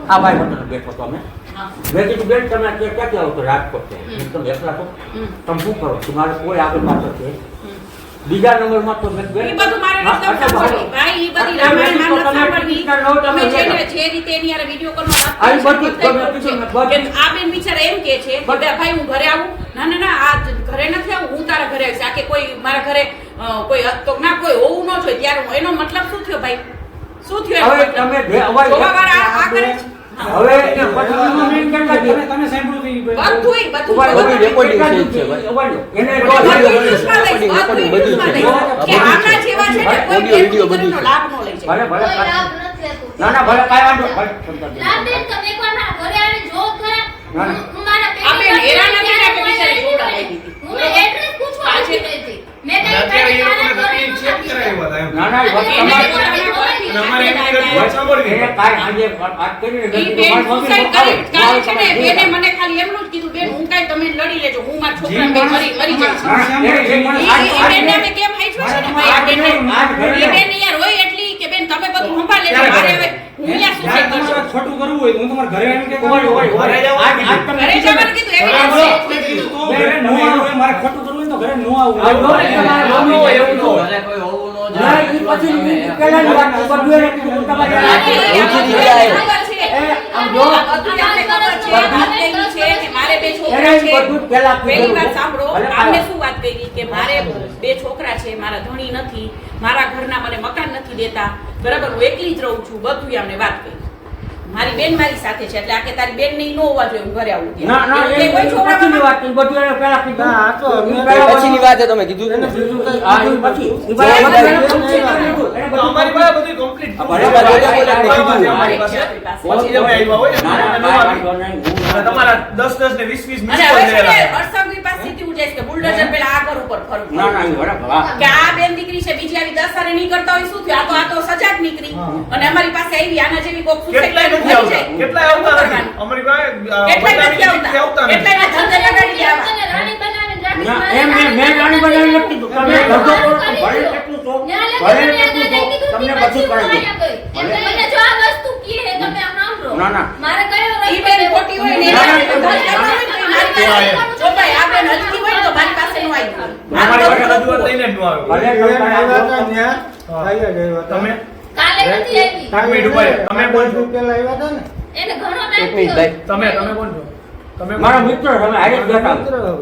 આ ભાઈ હોટલ બેઠો તો અમે હા. મેં કીધું બેન તમે અત્યારે ક્યાંથી આવો છો? રાજકોટ છે. તમે એકલા છો? હમ. તમે શું કરો છો? મારે કોઈ આગળ પાછળ છે. હમ. બીજા નંબરમાં તો મેં બેન ઈ બધું મારે હા, નથી અચ્છા, સાંભળવું. ભાઈ, ઈ બધી અચ્છા, મેં રામાયણ કીધું માનત તમે સાંભળવી. ટીકા નો તમે તમે જેને લેતા. જે રીતે એની હારે વિડીયો કોલમાં વાત આવી કરી છે, બધી બધાય તમે ખબર છે. બધી- કે આ બેન બિચારા એમ કે છે કે ભાઈ હું ઘરે આવું. ના ના ના, આ ઘરે નથી આવું, હું તારા ઘરે આવીશ. આ કે કોઈ મારા ઘરે કોઈ તો ના કોઈ હોવું ન જોઈએ ત્યારે હું- એનો મતલબ શું થયો ભાઈ? શું થયો એનો હવે મતલબ? તમે જે અવાજ જોવાવાળા આ કરે છે. હવે એ પછી મેં કેમ કહ્યું? તમે સાંભળ્યું કે ઈ ભાઈ- બધુંય, બધું, ઉભા રહો, બધું. recording કેટલા છે, દિવસથી ભાઈ. ઉભા રહો. એને બધું બધું ન્યૂઝમાં લઈશ, recording બધું બધું છે. ન્યૂઝમાં લઈશ. કે આમના જેવા છે ને કોઈ audio, video બેન બધું દીકરીનો છે. લાભ ન લઈ જાય. ભલે ભલે કોઈ લાભ નથી લેતું. ના ના ભલે કાંઈ વાંધો ભલે, સમજા દે. લાભ તમે એકવાર મારા ઘરે આવીને જોવો ખરા. ના, ના. હું મારા આ બેન પેલી હેરાન ઘરે નથી ને કે ત્યારે બિચારી કોઈ જોડાઈ નથી. દીધી. હું એડ્રેસ પૂછવા આજે નથી ગઈ હતી. મેં કઈ અત્યારે એ મારા લોકોને ઘરે તકલીફ નહોતા છે જ કરાવ્યા હતા એમ. ના ના એ વાત એને તમારી- પોતાના ઘરથી અને અમારે એમની નાખી રજૂઆત સાંભળવી. એને કાંઈ આજે વાત કરીને મેં ઈ કીધું, બેન મારી મમ્મી suicide કરી. બતાવો. કાલે છે ને મારી બેને મમ્મી મને ખાલી એમનું જ કીધું, બેન હું કાંઈ તમે લડી લેજો, હું મારા જે છોકરા માણસ- મરી જાય છે. હા, એ જે મને ઈ- આજ- ઈ આજ બેનને મેં- અમે કેમ હાંચવા છે ને ભાઈ, આ બેનને. ઈ બેન યાર હોય એટલી કે બેન તમે બધું સંભાળ લેજો, મારે હવે હું યાર જ્યારે suicide તમારે કરશું. ખોટું કરવું હોય તો હું તમારા ઘરે આવીને કે ઉભા રહો, ઉભા રહો. ઘરે જવાનું આજ- આજ તમે ઘરે કીધું ને. જવાનું કીધું, ઘરે એવી બોલો. વાત છે. તો ઘરે ન આવવું હોય, મારે ખોટું કરવું હોય તો ઘરે ન આવવું. આ જો ને તમારે એવું ન હોય, એવું ન હોય. ઘરે કોઈ હોવું ન ના, જોઈએ. ઈ પછી પહેલાની વાત છે. બધું એને કીધું, હું તમારી આ હારે બધું આવીશ. આપણને ખબર છે. એ, આમ જો. આ બધું આપણને ખબર છે. આ વાત કેવી છે કે મારે બે છોકરા એને છે. બધું પહેલા કીધું. પહેલી વાત સાંભળો, ભલે આમને કાંઈ શું વાત કરી કે મારે બે છોકરા છે, મારા ધણી નથી, મારા ઘરના મને મકાન નથી દેતા, બરાબર, હું એકલી જ રહું છું, બધું અમને વાત કરી. મારી બેન મારી સાથે છે એટલે આ કે તારી બેન નહીં ન હોવા જોઈએ હું ઘરે આવું ના ના એટલે એ કોઈ છોકરા પછીની વાત છે. બધું એને પહેલા કીધું. ના, આ તો ઈ મેં પહેલા પછીની વાત છે, તમે કીધું હતું ને. હા, ઈ પછી. ઈ જો બધું બધા એને complete કરી દીધું. એને તો બધું અમારી પાસે બધું complete આ proof ભલે છે. ભલે ભલે અમારી કીધું. અમારી પાસે. પછી તમે આવ્યા હોય ને, ના, ના, અમે ન કાંઈ આવી. વાંધો નહીં. હું અને તમારા 10 ને 20 અને મિસ હવે છે ને લેલા. હર્ષંગની પાસેથી હું જઈશ કે બુલડોઝર પેલા આ ઘર ઉપર ફરું ના ના ઈ બરાબર. હા. કે આ બેન દીકરી છે બીજી આવી 10 સારે નહીં કરતા હોય શું થયું આ તો સજા જ નીકળી અને અમારી પાસે આવી આના જેવી કોક suicide કેટલાય કરીને નથી મરી આવતા. જાય. કેટલાય આવતા શું નથી. કરવાનું? અમારી પાસે કેટલાય નથી બધાની આવતા. નથી. કેટલાયના ધંધે લગાડી દેવા. તને રાણી બનાવીને રાખી ના, મારે એમ નહીં. મેં જાણી બનાવી નથી કીધું. તમે મેં ધંધો કરો વાત તો કરી ભલે છે. કેટલું છો, ન્યા ભલે લગી કેટલું મેં છો, કીધું તમને પછી બધું હું કરાવી દઉં. અહીંયા ગઈ. એટલે મને જો આ વસ્તુ કહે છે તમે સાંભળો. ના, ના. મારે કયો ઈ બેન ખોટી હોય ને ના, ના, એના ધંધા કરવા હોય તો મારી પાસે જો ભાઈ આ બેન હલકી હોય તો મારી પાસે નો આવી અમારી પાસે રજૂઆત લઈને જ ન આવે. ભલે બેન તમે આવ્યા હતા આવો. ન્યા, ભાઈ જ આવ્યા હતા. તમે કાલે નથી આવી. એક મિનિટ ઉભા રહો. તમે કોણ છો? પેલા આવ્યા હતા ને એને ઘણો એક ટાઈમ મિનિટ ભાઈ. તમે કોણ છો? તમે કોણ? મારા મિત્ર તમે હારે જ બેઠા મિત્ર છો.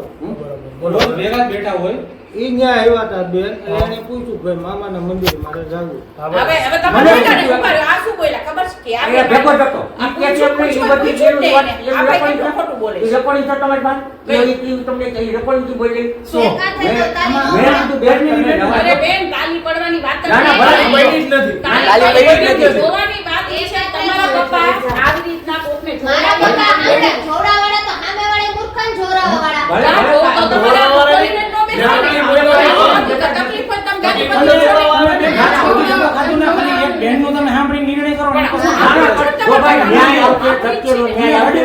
બોલો. રોજ ભેગા જ બેઠા હોય. ઈ ન્યા આવ્યા હતા બેન એટલે એને પૂછ્યું કે ભાઈ મામાના મંદિર મારે જાવું. હવે તમે મને બોલ્યા ને નથી. ઉભા રહ્યો. આ શું બોલ્યા ખબર છે કે આ એ બેન ભેગો જ હતો. આ ઈ કે છે એમ નહીં, ઈ પૂછ્યું બધી જ નહીં વાત- એને. એ આ ભાઈ રેકોર્ડિંગ કેટલું છે? ખોટું બોલે ઈ છે. રેકોર્ડિંગ છે તમારી પાસે? કઈ? ઈ તમને ઈ રેકોર્ડિંગ થી બોલી. શું? એકા થઈ તો તારી મેં કીધું બેન ને ઈ અરે નવા- બેન તાલી પડવાની વાત જ ના, ના, નહીં. ભલે, બની જ નથી. તાલી તાલી પડવાની પડી જ નથી. જોવાની વાત એ છે તમારા પપ્પા આવી રીતના કોકને મારા જોડાવા પપ્પા આંગળા જોડાવાળા તો સામેવાળા મૂર્ખાને જોડાવાવાળા. ભલે, ના, ભલે, તો તમારે આ તો કરીને જ નો બેસો ને. ના, બોલવાનું. તકલીફ હોય તમે ગાડી તકલીફ બંધ હોય. કરો. ના, ના, બધું ખાધું ના ખાલી એક બહેનનો તમે સાંભળીને નિર્ણય કરો ને પણ પછી આ ના, ના, પણ જો ભાઈ ન્યાય આવતો સત્યનો ન્યાય આવે.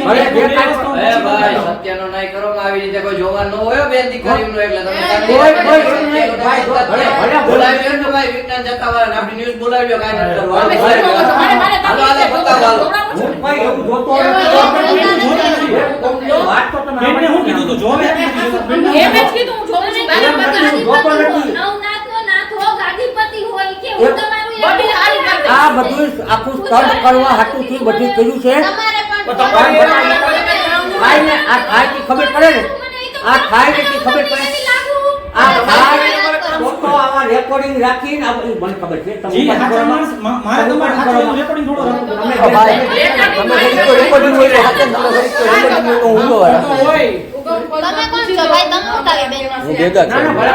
ભલે જે કાંઈ એ ભાઈ સત્યનો ન્યાય કરવામાં આવી રીતે કોઈ જોવા ન હોય બેન દીકરીનો એટલે તમે કોઈ એવું નહીં. ભાઈ, ભલે બોલાવી લો ભાઈ વિજ્ઞાન જતા વાર આપણી ન્યૂઝ બોલાવી લો કાઈ નથી કરવું અમે શું કહો છો? મારે હાલો હાલો બતાવો હાલો હું ભાઈ એવું જોતો નથી. વાત તો તમે બેનને શું કીધું તું? જોવે એમ કીધું. એમ જ કીધું હું જોઉં છું. એમ નથી, જોતો નથી. નવનાથનો નાથ હો, ગાદીપતિ હોય કે હું તમારું એ બધું હારી કરી દે. આ બધું આખું સ્તર કરવા હાટુથી બધું કર્યું છે. તમારે પણ ભાઈને આ થાયથી ખબર પડે ને, આ થાય ને ખબર પડે. આ થાય તો આવા રેકોર્ડિંગ રાખીને આ બધું મને ખબર છે. જી, સાચા માણસ, મારે તમારે સાચું રેકોર્ડિંગ થોડું રાખવું. તમે રેકોર્ડિંગ હોય તો હાથે રેકોર્ડિંગ હોય તો હું હોય તમે કોણ છો ભાઈ? તમે ઉતારે બેન હું ભેગા ના, ના, છું ભલે.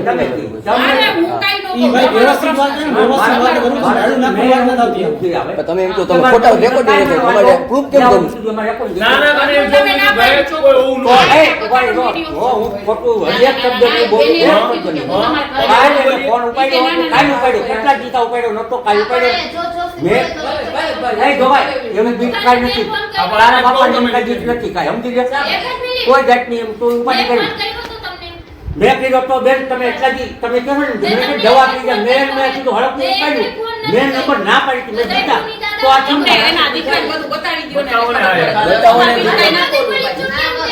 તમે કીધું. મારે હું કાંઈ ન ઈ ભાઈ કહું. વ્યવસ્થિત વાત કરે ને, વ્યવસ્થિત વાત કરું છું. દારૂ ના પીવા નથી આવતી એમ. પણ તમે એમ કહો તમે ખોટા રેકોર્ડિંગ છે તમારે પ્રૂફ કેમ કરવું ના ના તમે એમ કહો કે ભાઈ છો કોઈ એવું ન તો હોય. એ ઉપાડી લો. હું ખોટું હરિયાત શબ્દ નહીં બોલું, એક શબ્દ નહીં બોલું. કાલે મેં ફોન ઉપાડ્યો, કાલે ઉપાડ્યો, કેટલા જીતા ઉપાડ્યો નતો, કાલે ઉપાડ્યો. નહીં જો ભાઈ, એમ બીક કાંઈ નથી. તારા બાપાને એમ કાંઈ બીક નથી, કાંઈ સમજી ગયા? કોઈ જાતની એમ તું ઉપાડી કરી. મેં કીધું તો બેન તમે એટલાથી તમે કહો ને મેં જવાબ દીધા. મેં કીધું હડપ નહીં ઉપાડ્યું. મેં નંબર ના પાડી હતી, મેં દીધા. તો આ તમને તમને એના દીકરાને બધું બતાવી દ્યો ને બતાવો ને આ. તમારે બીજું કાંઈ ના કરવું બરાબર,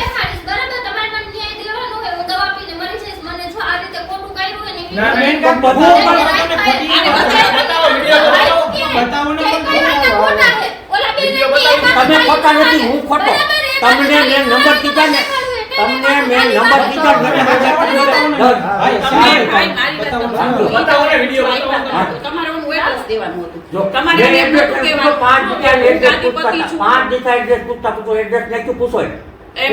ભાઈ. તમારે પણ ન્યાય દેવાનો હોય. હું દવા પીને મરી જઈશ. મને જો આ રીતે ખોટું કર્યું હોય ને ના, એની બેન, બધું આને બતાવો, વિડીયો બતાવો. બતાવો ને કે કઈ રીતે ખોટા છે? ઓલા બેને વિડીયો કે બતાવી. તમે ખોટા નથી, હું ખોટો. તમને મેં નંબર દીધા ને, તમને મેં નંબર દીધા ને, ભાઈ, ભાઈ, મારી વાત તમે બતાવો ને વિડીયો બતાવો. હા. તમારે ઓનું એડ્રેસ દેવાનું હતું. જો તમારે મેં એમ એડ્રેસ નહોતું પૂછ્યું, કહેવાનું. 5 દીધા એડ્રેસ ગાદીપતિ પૂછતા હતા. છું. 5 દીધા એડ્રેસ પૂછતા તો એડ્રેસ નાખ્યું પૂછો. એમ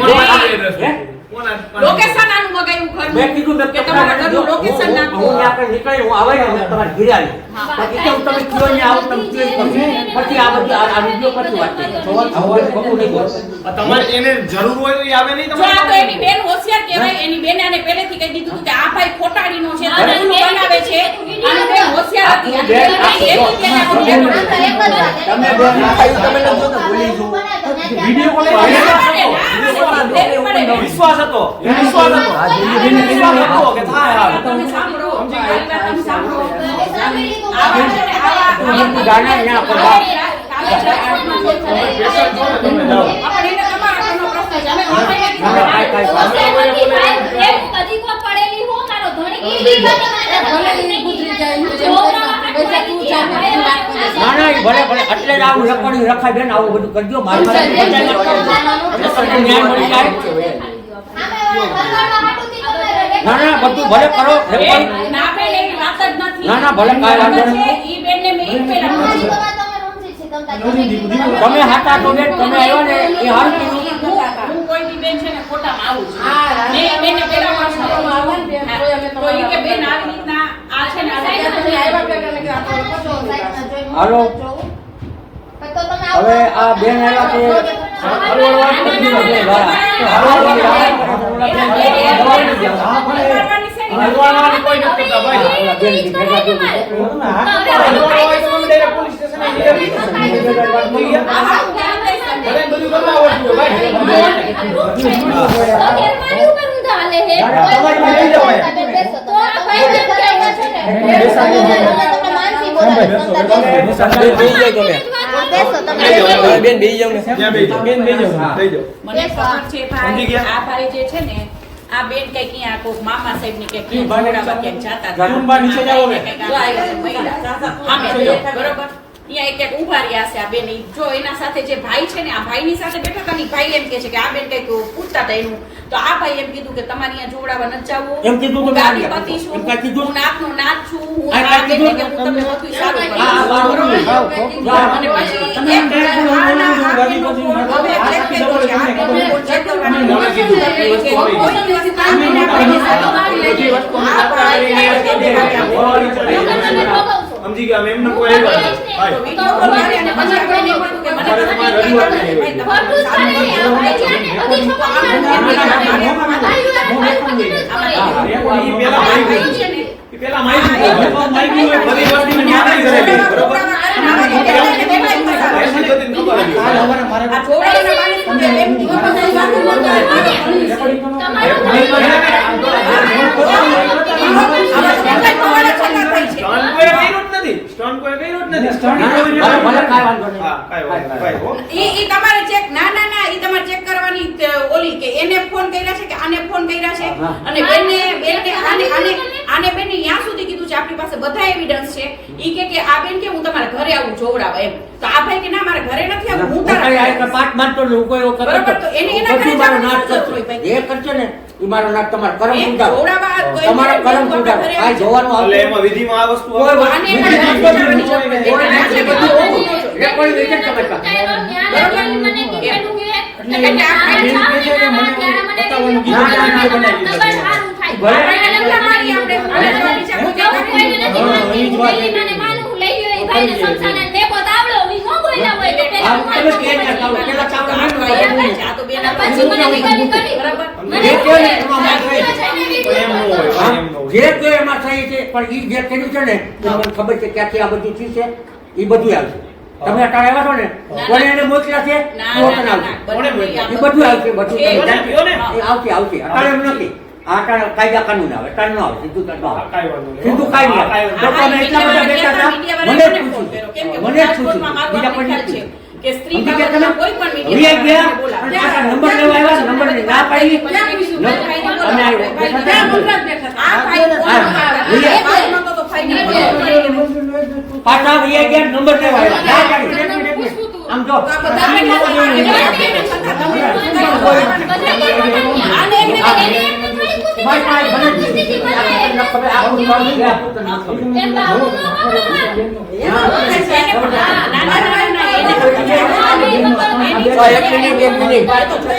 કોણ નહીં. આ એડ્રેસ? હે? કોણ આ? લોકેશન આનું મગાવ્યું ઘરનું. મેં કીધું મેં કે તમારા ઘરનું લોકેશન નાખો. હું આપણે નીકળી હું આવે ને હું તમારે ઘરે આવી. પછી કેવું તમે કયો ને આવો તમે કયો પછી પછી આ બધી આ વિડીયો પછી વાત કરી. આવું ખોટું નહીં બોલશો. આ તમારે એને જરૂર હોય તો એ આવે નહીં જો આ તો તમારે એની બેન હોશિયાર કહેવાય. એની બેને આને પહેલેથી કહી દીધું હતું કે આ ભાઈ ખોટાડીનો છે, ધર્મનું બનાવે છે. આની બેન હોશિયાર હતી. આની બેન આની એક જ બેન આ બધું તમે બેન ખાયું તમે નથી જોતા ભૂલી જુ. વિડીયો કોલ વિશ્વાસ હતો વિશ્વાસ હતો વિશ્વાસ હતો કે થાય હાલ. તમે સાંભળો, મારી વાત તમે સાંભળો. હું ગાના ન્યા કરવા. ના ના ઈ ભલે ભલે એટલે જ આવું રેકોર્ડિંગ રખાય બેન આવું બધું કરજો મારી પાસે બધાય ના કરજો. તમને ન્યાય મળી જાય. ના ના બધું ભલે કરો રેકોર્ડિંગ. ના બેન એવી વાત જ નથી. ના, ના, ભલે કાંઈ વાંધો નથી. ઈ બેનને મેં ઈ પહેલા પૂછ્યું. તમે હાટા તો બેન તમે આવ્યા ને એ હાલ કીધું. હું કોઈ બી બેન છે ને ખોટામાં આવું છું. મેં ઈ બેનને પહેલા પ્રશ્ન કર્યો. તો ઈ કે બેન આવી રીતના આ છે ને હાલો. હવે આ બેન આવ્યા છે હળવળવાટ કરી દીધો છે વાળા. હલવાડવાની કોઈ નથી કરતા ભાઈ. ઓલા બેન ની ભેગા થયું. હલવાડો હોય તો તમે direct police station એ લઈ આવી. ભલે બધું કરવા આવડતું હોય ભાઈ. બેન બેસી જાવ ને ત્યાં બેસી જાઓ. બેન બેસી જાઓ. બેસી જાઓ. મને ખબર છે સમજી ભાઈ ગયા? આ ભાઈ જે છે ને આ બેન કઈ ક્યાં કોક મામા સાહેબ ની કઈ જોડાવા ક્યાંક જાતા હતા. રૂમમાં નીચે જાઓ ને. કંઈક આ મહિલા. આમે બરોબર અહીંયા એક ઊભા રહ્યા છે આ બેન. ઈ જો એના સાથે જે ભાઈ છે ને આ ભાઈની સાથે બેઠા હતા ને ઈ ભાઈ એમ કહે છે કે આ બેન કઈક પૂછતા હતા એનું. તો આ ભાઈ એમ કીધું કે તમારે અહીંયા જોડાવા નથી જાવું. એમ કીધું હું તમે ગાદીપતિ છું. એમ કાંઈ કીધું? હું નાતનો નાત છું. હું આ આ કાંઈ બેન કીધું? કે હું તમને બધું સારું હા, કરીશ. બરાબર. બરોબર? હા, હા. અને પછી તમે એક એમ કહો, આ ના, આ ગાદી બેનનો પછી ફોન નતો. હવે આ check કીધું કર્યો છે. આ તમને બેનનો ખબર check કરવાનો. નવે કીધું. કે કોઈ દિવસ કામ તમે વિના નહોતા કોઈ કીધું. આ ભાઈ સમજી ગયા એમને કોઈ આવ્યા નથી. તો વિડીયો કોલ કરી અને પછી આપણે નહીં મળતું કે મને તમારે તમારે રજૂઆત કરવી હોય. ઈ પેલા માહિતી છે ને ઈ પેલા માહિતી બધી વસ્તીને ન્યાય કરેલી. બરોબર? એમની ગતિને ખબર હતી. કાલ સવારે મારે આ છોકરાઓના બાને તમને એમ કીધું કે સ્ટન્ટ કોઈ કર્યું જ નથી. સ્ટન્ટ કોઈ કર્યું જ નથી. ભલે કાંઈ વાંધો નહીં. હા, કાંઈ વાંધો નહીં. ભાઈ, હો. ઈ તમારે ચેક ના ઈ તમારે ચેક કરવાની ઓલી કે એને ફોન કર્યા છે કે આને ફોન કર્યા છે હા. અને બેનને આને બેનને ન્યા સુધી કીધું છે આપણી પાસે બધા એવિડન્સ છે ઈ કે આ બેન કે હું તમારા ઘરે આવું જોવડાવવા એમ તો આ ભાઈ કે ના મારા ઘરે નથી આવું હું તારા ઘરે આવું. પાઠ માનતો નહીં, હું કોઈ એવો કરતો બરોબર, તો એને એના ઘરે બધું મારો જવાનું નાશ જરૂર કરશે. હોય ભાઈ. એ કરશે ને એ મારો નાશ તમારે કરમ એમ પૂજારો. જોવડાવવા કોઈ તમારા બેન કરમ પૂજારો. ઘરે કાંઈ જોવાનું એટલે આવતું એમાં વિધિમાં આ વસ્તુ કોઈ આવે. આને એના ઘરે જવાની જરૂર નથી. કોઈ એટલે નથી, બધું બધું ઓછું ઓછું. ઓછું. રેકોર્ડિંગ વેચે જ તમારી પાસે. મને કીધેલું કે એટલે આ બેન કહે છે કે મને બતાવવાનું કીધું ના, ના, ના, બનાવી નંબર દીધો. સારું થાય. ભલે. આપણે લગ્ન મારી આપણે લગ્ન વિચાર કોઈ એવું કોઈને નથી હા, માનતી. ઈ જ વાત છે. મને માનવું લઈ ગયો એ ભાઈને સંસારને ટેકો તાવડો ઈ ન બોલ્યા હોય કે પેલા હા, હું તમે આ કે ના ચાલો, પેલા ચાલો, આ તો ના ભાઈ છે, આ તો બેન અને પછી મને નિકાલી કરી. બરાબર. મને જે એવું કહે ને કે એમાં વાત રહી. એમ ન હોય, ભાઈ, એમ ન હોય. જે કોઈ એમાં થઈ છે પણ ઈ જે કર્યું છે ને એ મને ખબર છે ક્યાંથી આ બધું થયું છે એ બધું આવશે. તમે અત્યારે આવ્યા છો ને કોને એને મોકલ્યા છે ના, તો ના, પણ ના, આવશે. ના, કોને બધું એ બધું આવશે, બધું છે, તમે કોને જાણો. કયો ને? એ આવશે આવશે અત્યારે એમ નથી. આ અત્યારે કાયદા કાનૂન આવે અત્યારે ન આવે સીધું કાઢવા આવે. કાંઈ વાંધો નહીં. સીધું કાંઈ હા, નહીં કાંઈ આવે. વાંધો લોકો એટલા બધા બેઠા હતા મને જ પૂછ્યું મને જ પૂછ્યું બીજા કોઈ નથી પૂછ્યું. કે સ્ત્રી સમજી ગયા બાબતમાં તમે? કોઈ પણ હવે મીડિયા ગયા બોલાવે. અને પાછા નંબર લેવા આવ્યા નંબર ની ના પાડી અમે આવ્યો. આ ભાઈ હા. એ ભાઈ નતો તો ફાઈનલ પાછા વૈયા ગયા નંબર લેવા આવ્યા ના પાડી. આમ જો ભાઈ ભાઈ ભલે જ નહીં. આપણને ખબર આપણું કામ છે, આપણું તો ના ખબર. એક મિનિટ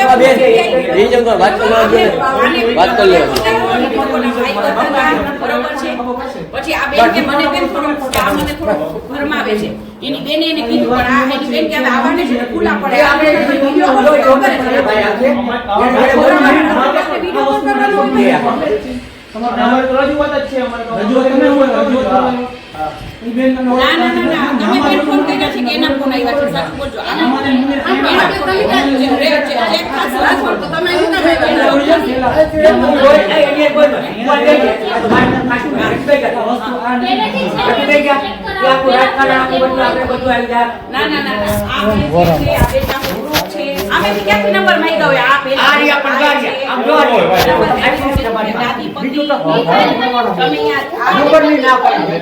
આ બેન એ જંગલ વાત કરવા દો ને. વાત કરી લેવાની. પછી આ બેન કે મને બેન થોડું આ મને થોડું ભરમાવે છે એની બેને એને કીધું પણ આ એની બેન કે હવે આવવાને છે ને ખુલ્લા પડે આપણે વિડિયો કોલ કરે ભાઈ આજે વિડિયો કોલ કરવાનો અમારે તો રજૂઆત જ છે, અમારે તો. રજૂઆત તમે હોય, રજૂઆત કરવાની. ઈ બેન તમને ના ના ઓળખે ના ના તમે બેન ફોન કર્યા છે કે એના ફોન આવ્યા છે સાચું બોલજો આમાં મને ચેક ખાસ રાખો તો તમે શું કામ આવ્યા? ના ના ના આ બેન છે આ બેન ના ગ્રુપ છે અમે બી ક્યાંથી નંબર માંગ્યા હોય આ બેન આ રહ્યા પણ ગાડિયા. આમ જો આ રહ્યા. દાદી પતિ બીજું તો તમે યાર નંબરની ના પાડી.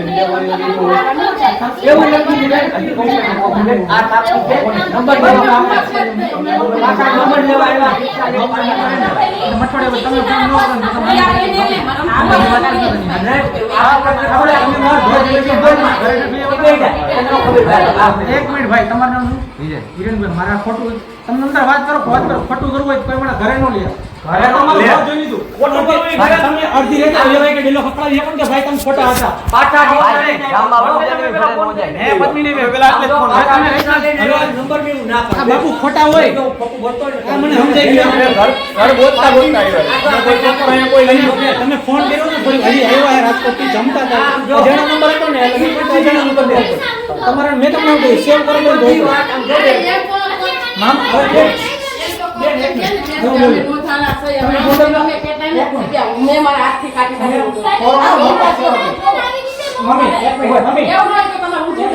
એવું નથી બેન. આ સાચું છે. નંબર લેવા પાછા નંબર લેવા આવ્યા. એક મિનિટ ભાઈ, તમારું નામ શું? હિરેનભાઈ, મારા ખોટું તમને અંદર વાત કરો ખોટું કરવું હોય તો કોઈ મને ઘરે ન લે. ઘરે તો મારે લે. બહુ જોઈ લીધું. ખોટું કરવું એ ભાઈ, ઘરે- તમને અડધી રાતે લેવાય કે ડેલો ખખડાવી શકો ને કે ભાઈ તમે ખોટા હતા. પાછા હે પત્નીને હવે પેલા એટલે જ ફોન આ તમે નંબર બી ના પાડે. આ બાપુ ખોટા હોય. પપ્પુ બોલતો ને. આ મને સમજાઈ ગયું. ઘર ગોતતા આવ્યા. કોઈ ચક્કર અહીંયા કોઈ લઈ લો. તમે ફોન કર્યો ને થોડી હજી આવ્યા હે રાજકોટથી જમતા હતા જેનો નંબર હતો ને એટલે મેં કીધું જેનો નંબર દે તમારા મેં તમને કહ્યું સેવ કરેલો જ બધી હોય. વાત આમ જો બેન. મામ હવે બેન એક મિનિટ. એવું બોલો. મમ્મી એક મિનિટ મમ્મી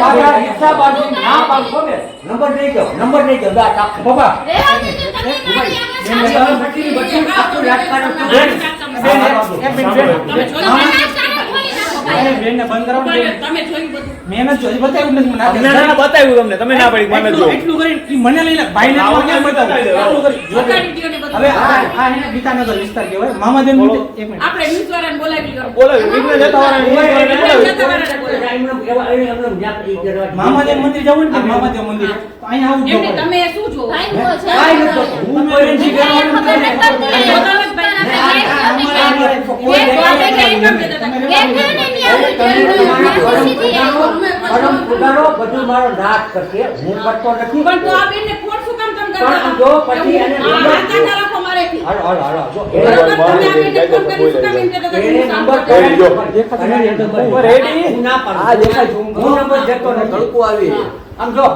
પાછા રિક્ષા બાજુ ના પાડશો ને. નંબર નહીં દો નંબર નહીં દો દાંત આપો. પપ્પા બધી આખું રાજકારણ શું બેન, છે? એક મિનિટ બેન. અરે બેનને બંધ કરાવો ને બેન. તમે જોયું બધું મેં નથી જોયું, બતાવ્યું નથી મને. અમને ના બતાવ્યું તમને, તમે ના પડી મને જો. એટલું કરીને ઈ મને લઈને ભાઈને આવું ક્યાં કેમ બતાવ્યું? બતાવી દેવાનું? એટલું કરી. બતાવી દ્યો ને બધું. હવે આ એને ગીતાનગર વિસ્તાર કહેવાય મામાદેવ બોલો. એક મિનિટ આપણે ન્યૂઝ વાળાને બોલાવી લો બોલો વિઘ્ન જતા મામાદેવ મંદિર જવું ને મામાદેવ મંદિર તો અહીંયા આવું જ એમને પડે. તમે શું જોવો કાંઈ નથી હોતું. હું કોઈ નથી કહેવાનું નથી. પરમ પુજારો બધું મારો નાશ કરશે. હું કરતો નથી. પણ તો આ બેનને ફોન શું કામ તમે પણ કરતા જો પછી એને આ હાથા રાખો મારેથી. હાલો હાલો હાલો જો બરાબર, તમે આ બેનને ફોન કરી શું કામ એમ કહેતા હતા કે એને હું કામ નંબર કરતો? કરાવી અને નંબર રેડી? હું ના પાડું. આ દેખાય છે. હું નંબર દેતો નથી. તડકો આવી. આમ જો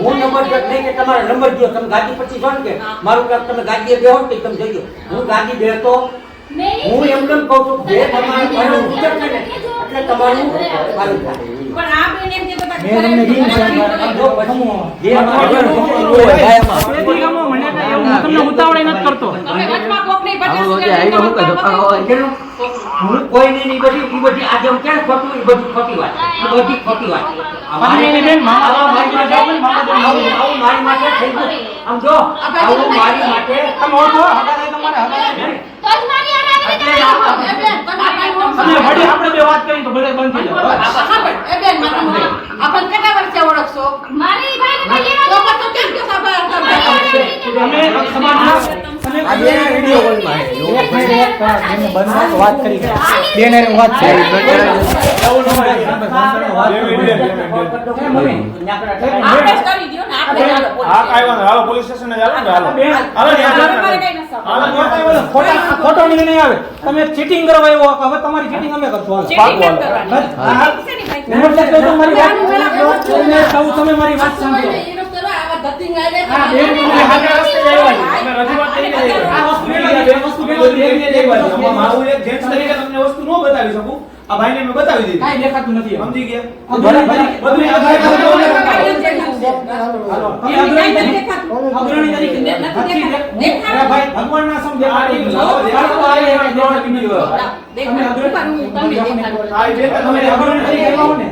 હું નંબર નહીં કે તમારો નંબર દો, તમે ગાડી પછી છો ને કે મારું કામ તમે ગાડીએ બેહો ને તમે જોજો હું ગાડી બેહતો હું એમ કહું છું જે તમારે મારું ઉત્તર છે ને એટલે તમારું મારું થાય. પણ આ બેન એમ કહેતા હતા કે મેં તમને કીધું છે, આમ જો પછી જે તેથી ગમો મને કાંઈ એવું હું તમને ઉતાવળે નથી કરતો. તમે વચમાં કોકને 50 હું કોઈને નહીં બધી આજે હું ક્યાં ખોટું એ બધી ખોટી વાત એ બધી ખોટી વાત અને એની બેન મામા મારી પાસે જાઓ ને મામા જોડે આવો. આવું મારી માટે થઈ ગયું આમ જો આવું મારી માટે તમે ઓળખો હગાઈ તમારે હગાઈ તો જ મારી આને તમે વળી આપણે બે વાત કરી તો બધે બંધ થઈ જાય. મારી ભાઈને તમે સમાજના તમે આ બે વિડીયો કોલમાં એક મિનિટ બેનને બંધ વાત કરી બેન હારે વાત કરી આપણે જ કરી દ્યો ને આપણે જ હાલો પોલીસ હા કાંઈ વાંધો નહીં. હાલો પોલીસ સ્ટેશન જ હાલો ને હાલો હાલો ને અમારે કઈ નથી હાલો ખોટા ખોટો નિર્ણય નહીં આવે. તમે ચીટિંગ કરવા આવ્યો હવે તમારી ચીટિંગ અમે કરશું. હાલો. ચીટિંગ કેમ કરવાની? હા. શેની ભાઈ? હું એટલે કહું છું મારી વાત તમે કહું તમે મારી વાત સાંભળો. હા, બેન મને હાથે રસ્તે જ આવ્યા છે. અમે રજૂઆત કરીને જ આવ્યા. આ વસ્તુ બે વસ્તુ બધું એકને જ આવ્યા છે. હું એક જેન્ટ્સ તરીકે તમને વસ્તુ ન બતાવી શકું. આ ભાઈને મેં બતાવી દીધી. કાંઈ દેખાતું નથી. સમજી ગયા? આ બધું બધું આ ભાઈ અગ્રણી તરીકે અરે ભાઈ ભગવાનના સમ દેખાડી તમે અગ્રણી તરીકે આવ્યા હો ને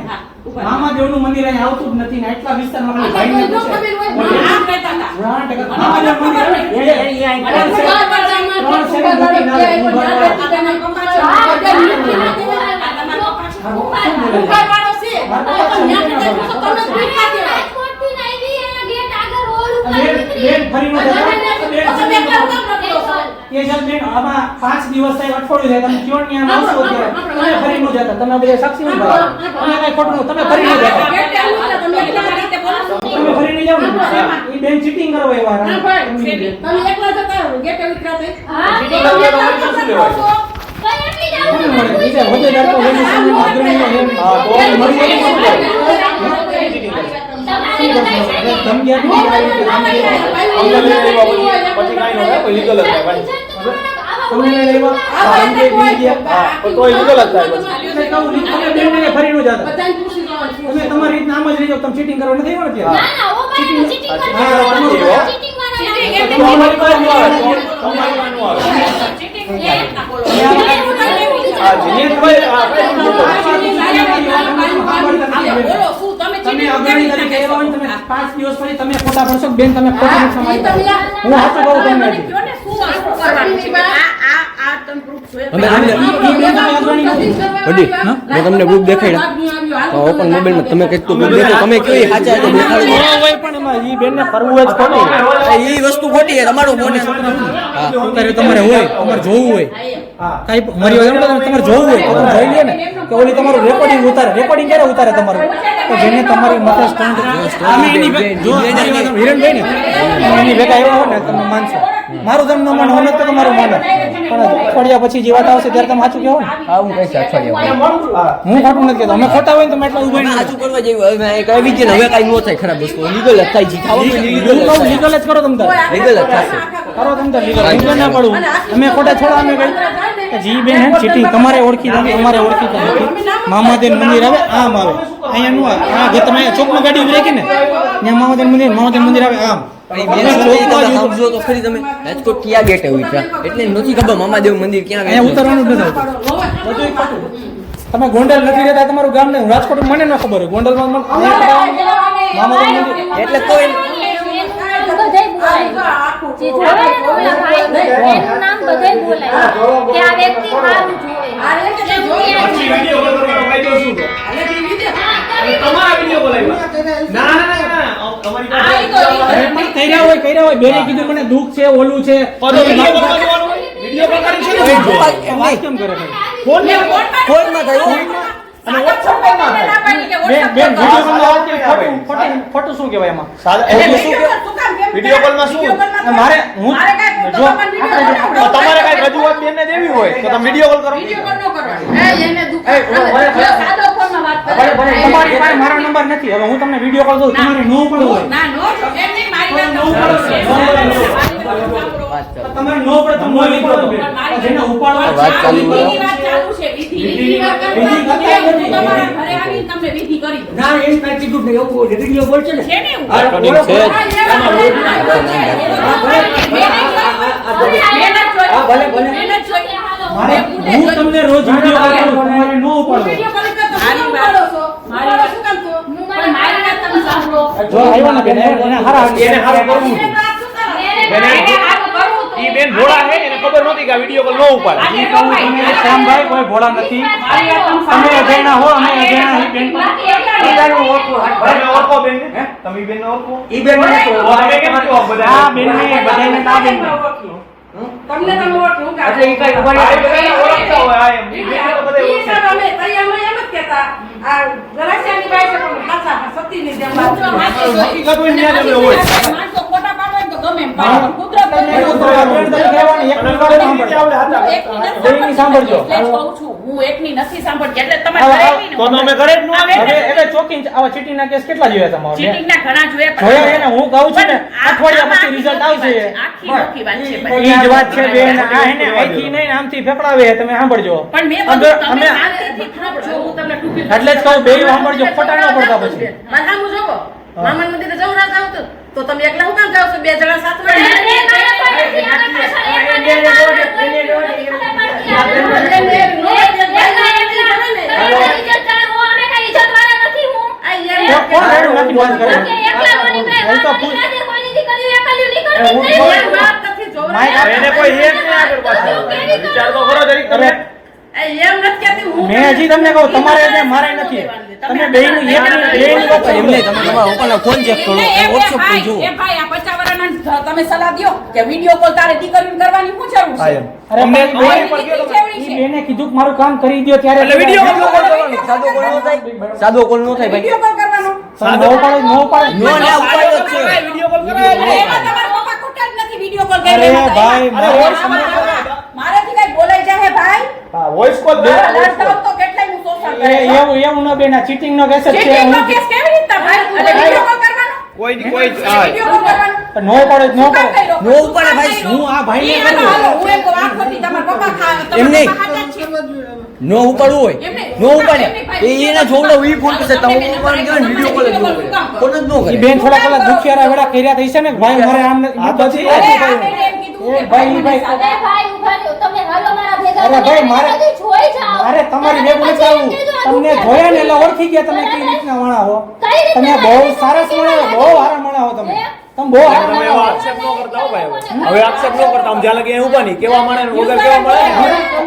મામાદેવનું મંદિર અહીં આવતું જ નથી ને એટલા વિસ્તારમાં ખાલી ભાઈને પૂછે. આમ કહેતા હતા. મામાદેવ મંદિર આવે ને, ત્રણ સેકન્ડ મૂકીને આવે. હું ભરવા. બેન ફરી નો જતા. એ જબ બેન આમાં 5 દિવસ થાય અઠવાડિયું થાય તમે ક્યો ને આમ આવશો ત્યારે તમે ફરી નો જતા. તમે બધા સાક્ષી નહીં ભરા. તમે કઈ ખોટું તમે ફરી નો જતા. તમે ફરી નહીં જાવ ને એ બેન ચીટિંગ કરવા આવ્યા. બીજા હોદ્દેદાર તો એની સામે અગ્રણીઓ એમ મળી ધમકી આપી પછી કાંઈ ન થાય. કોઈ લીગલ જ થાય ભાઈ. તમને લેવા ધમકી આપી ગયા. હા પણ તોય લીગલ જ થાય પછી. એટલે કહું તમે બેનને ફરી નો જતા. તમે તમારી રીતના આમ જ રહી જાઓ. તમે ચીટિંગ કરવા નથી આવ્યા ને તમારી પાસે ન આવે. તમારી પાસે ન આવે. ચીટિંગ એ રીતના બોલો. આ જીનિયસ ભાઈ આ ભાઈ બોલો શું તમે તમે ચીટિંગ અગ્રણી તરીકે આવ્યા હોય ને તમે 5 દિવસ પછી તમે ખોટા ભણશો બેન તમે ખોટા નથી સમાજતા. હું હાચું કહું તમને આજે. કયો ને શું કરવાનું છે? આ તમે proof જોયા? અમે તમને ઈ બેન તમે અગ્રણી નથી. વડી મેં તમને ગ્રુપ દેખાડ્યા તો ઓપન મોબાઈલમાં તમે કંઈક તો ગ્રુપ દેખો તમે કયો એ સાચા તો દેખાડી દો. હોય પણ એમાં ઈ બેનને ફરવું જ ખોટું. એ વસ્તુ ખોટી છે તમારું ફોન હા અત્યારે તમારે હોય તમારે જોવું હોય કઈ મારી વાત એમ તમારે જોવું હોય તો તમે જોઈ લે ને કે ઓલી તમારું રેકોર્ડિંગ ઉતારે. રેકોર્ડિંગ ક્યારે ઉતારે તમારું કે જેને તમારી મતે સ્ટન્ટ અમે એની જો હિરણભાઈ ને તમે એની ભેગા આવ્યા હોય ને તમે માનશો. મારું તમને ન માનો હોને તો તમારું માનો પણ અઠવાડિયા પછી જે વાત આવશે ત્યારે તમે સાચું કહેવો ને. હા હું કહીશ અઠવાડિયા હું ખોટું નથી કહેતો. અમે ખોટા હોય ને તમે એટલા ઉભા નહીં. સાચું કરવા જેવું હવે મેં કહી દીધી ને હવે કાંઈ ન થાય ખરાબ વસ્તુ લીગલ જ થાય છે ખાવાનું લીગલ જ થાય. લીગલ જ કરો તમે તારે. લીગલ જ થશે કરો તમે તારે લીગલ ના પડવું. અમે ખોટા છોડા અમે કઈ કે જી બેન હે ચીટિંગ તમારે ઓળખીતા નથી અમારે ઓળખીતા નથી. મામાદેવ મંદિર આવે આમ આવે અહીંયા નું આવે આ જે તમે ચોકમાં ગાડી ઉભી રાખી ને ત્યાં મામાદેવ મંદિર આવે આમ. સમજો તો ખરી તમે રાજકોટ ક્યાં ગેટે હોય છે એટલે નથી ખબર મામાદેવ મંદિર ક્યાં અહીંયા આવે ઉતરવાનું જ નથી આવતું. બધુંય ખોટું. તમે ગોંડલ નથી રહેતા તમારું ગામ ને રાજકોટ મને ન ખબર હોય ગોંડલમાં મામાદેવ મંદિર એટલે કોઈ પછી વિડિયો કોલ કરવાનો કાયદો શું છે? તમારા વિડિયો બોલાવ્યા. ના ના ના ના અમારી પાસે અરે પણ કર્યા હોય બેને કીધું મને દુઃખ છે ઓલું છે વિડિયો કોલ કરવાનો હોય. વિડિયો કોલ કરી છે ને વાત કેમ કરે ભાઈ? ફોન ને ફોનમાં થાય અને WhatsApp પર ના થાય. બેન વિડિયો કોલમાં ખોટું શું કહેવાય એમાં? વિડિયો કોલમાં શું? મારે હું જો તમારે કઈ રજૂઆત બેનને દેવી હોય તો તમે વિડિયો કોલ કરો. સાદો ફોનમાં વાત તમારી પાસે મારો નંબર નથી. હવે હું તમને વિડીયો કોલ કરું, તમારે નો પડવું હોય ના નો એમ નહીં મારી વાત નો પડો છે. તમારે નો પડે તો નો ઉપાડો બેન. જેને ઉપાડવા વાત ચાલુ હોય. વિધિની વાત ચાલુ છે વિધિ કરતા હું નથી. તમારા ઘરે આવીને તમને વિધિ કરી દઉં. ના એ કાંઈ કીધું નહીં એવું વિડીયો બોલ છે ને છે ને એવું? હા, રેકોર્ડિંગ છે. હા, ભલે, ભલે. મારે હું તમને રોજ વિડીયો કોલ કરું, તમારે નો ઉપાડવો. જો આવ્યો ને બેન એને હારા એને હારું કરવું હતું. ઈ બેન ભોળા છે એને ખબર નહોતી કે આ વિડીયો કોલ નો ઉપાડે. ઈ કહું તમે શ્યામભાઈ કોઈ ભોળા નથી. તમે અજાણ્યા હો, અમે અજાણ્યા હી બેન. તમે ઓળખો બેન ને? તમે બેન ને ઓળખો? ઈ બેન મને તો તમે કેમ કહો બધા? આ બેન ને બધાને આ બેન ને. તમને તમે ઓળખો એટલે ઈ કાંઈ ઉભા આ રહી. બેન ઓળખતા હોય આ એમ. ઈ બેન તો બધા ઓળખે. હકીકત હોય ને ત્યાં જ અમે હોય. માણસો ખોટા પાડે તો ગમે એમ હા. પાડે. કુદરત તમે એવું તો બેન તરીકે કહેવાની, એકની વાત સાંભળજો. બેયની સાંભળજો. હું એકની નથી સાંભળતી એટલે તમે હવે કરેલી ને તો અમે ઘરે જ ન હવે હવે ચોકી આવા ચીટિંગના કેસ કેટલા જોયા તમારે બેન? ચીટિંગના ઘણા જોયા જોયા એને હું કહું છું ને, પણ અઠવાડિયા પછી આખી result આવશે. આખી નોખી વાત છે ભાઈ. ઈ જ વાત છે બેન. આ એને અહીંથી નહીં ને આમથી ફેફડાવે તમે સાંભળજો. પણ મેં અમે- બધું તમે અમે- શાંતિથી સાંભળો. હું તમને ટૂંકી એટલે જ કહું બેય સાંભળજો, ખોટા ન પડતા પછી. માથામાં જોવો મામા મંદિરે જવું ના જાવ તો તમે એકલા હું કામ જાવ છો? બે જણા સાથમાં કોણ રાડું નાખીને વાત કરે? એને કોઈ હેત નહીં આગળ પાછળ. વિચાર તો ખરો જરીક તમે. એમ નથી કહેતી હું મેં હજી તમને કહું તમારે એટલે મારે નથી. તમે બેયનું બેયની વાત એમ નહીં, તમે તમારા ઉપરના ફોન ચેક કરો, WhatsApp પર જુઓ. એ ભાઈ આ 50 વર્ષના તમે સલાહ દ્યો કે વિડિયો કોલ તારે દીકરીને કરવાની શું જરૂર હા છે? એમ. અરે અમને પણ અમારી પર ગયો દીકરી તમે. જેવડી ઈ છે. બેને કીધું કે મારું કામ કરી દ્યો ત્યારે એટલે વિડીયો કોલ કરવાનો. સાદો કોલ નો થાય, સાદો કોલ નો થાય ભાઈ. વિડિયો કોલ કરવાનો. નો પાડે નો પાડે. નો ને ઉપાડ્યો જ છે. વિડીયો કોલ કરાવો. એમાં તમારા પપ્પા ખોટા જ નથી વિડિયો કોલ અરે કર્યો ભાઈ, મારાથી કઈ બોલાઈ જાય ભાઈ. હા વોઇસ કોલ મારા લડતા તો કેટલાય હું શોષણ કરે છે. એવું ન બેન, આ ચીટિંગ નો કેસ જ છે. ચીટિંગ નો હું- કેસ કેવી રીતે ભાઈ? અને વિડિયો કોલ કરવાનો? કોઈ ની કોઈ હા. વિડિયો કોલ કરવાનો? નો પાડે નો શું કામ પાડે. કર્યો? નો ઉપાડે ભાઈ, શું કામ હું આ ભાઈને ઈ કરું. હાલો, હું એમ કહું, આ ખોટી તમારા પપ્પા તમારા એમ નહીં. પપ્પા હાચા જ છે. નો ઉપાડવું હોય, એમ નહીં. નો ઉપાડે. એમ નહીં, ભાઈ. એ એના જોવડો ઈ ફોન કરશે, તમે ઉપાડી ગયો ને વિડીયો કોલ જ નો કરે. ફોન જ નો ઈ કરે. બેન થોડા પેલા દુખિયારા વેડા કર્યા થઈ છે ને ભાઈ મારે આમ આ પછી અરે, નથી આ થયું. બેને એમ કીધું એ કે ભાઈ, મને ભાઈ. સાથે અરે ભાઈ મારે તમારી ભેગું નથી આવવું. તમને જોયા ને એટલે ઓળખી ગયા તમે કઈ રીતના માણા હો. તમે બહુ સરસ માણા, બહુ સારા માણા હો તમે. તમે બહુ સારા તમે માણા એવો હો. આક્ષેપ ન કરતા હો ભાઈ હવે. હવે આક્ષેપ ન કરતા આમ જ્યાં લગી અહીંયા ઊભા નહીં કેવા માણે ને વગર કેવા મળે ને.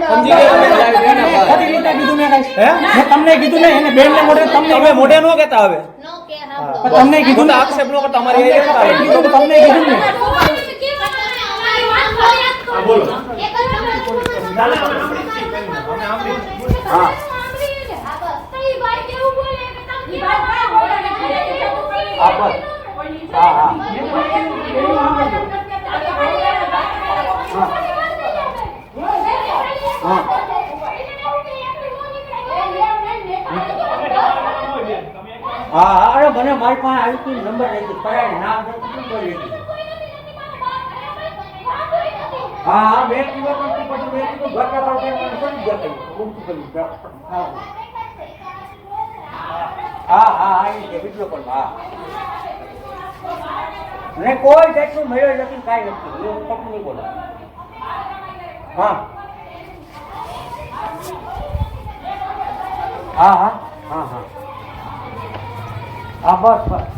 સમજી ગયા? ખરી રીતે કીધું મેં કાંઈ? હે? મેં તમને કીધું ને એને બેનને મોઢે તમને તમે મોઢે ન કહેતા હવે. પણ તમને કીધું હું તો ને આક્ષેપ ન કરતા અમારી અહીં રહેતા હોય. કીધું તો તમને કીધું ને. હા બોલો. હા. હા, બસ. હા, હા. હા, હા, અરે મને મારી પાસે આવી હતી નંબર લઈ ગઈ પરાણે નામ નથી શું કરી હતી. હા, હા, મેં કીધું પણ પછી મેં કીધું ઘરના પર મને સમજી ગયા કઈ ઊંચું કર્યું. હા, હા, હા, એ છે વિડીયો કોલ. હા, અને કોઈ જાતનું મળ્યો નથી, કાંઈ નથી. એ હું ખોટું નહીં બોલું. હા, હા, હા, હા, હા, હા, બસ બસ.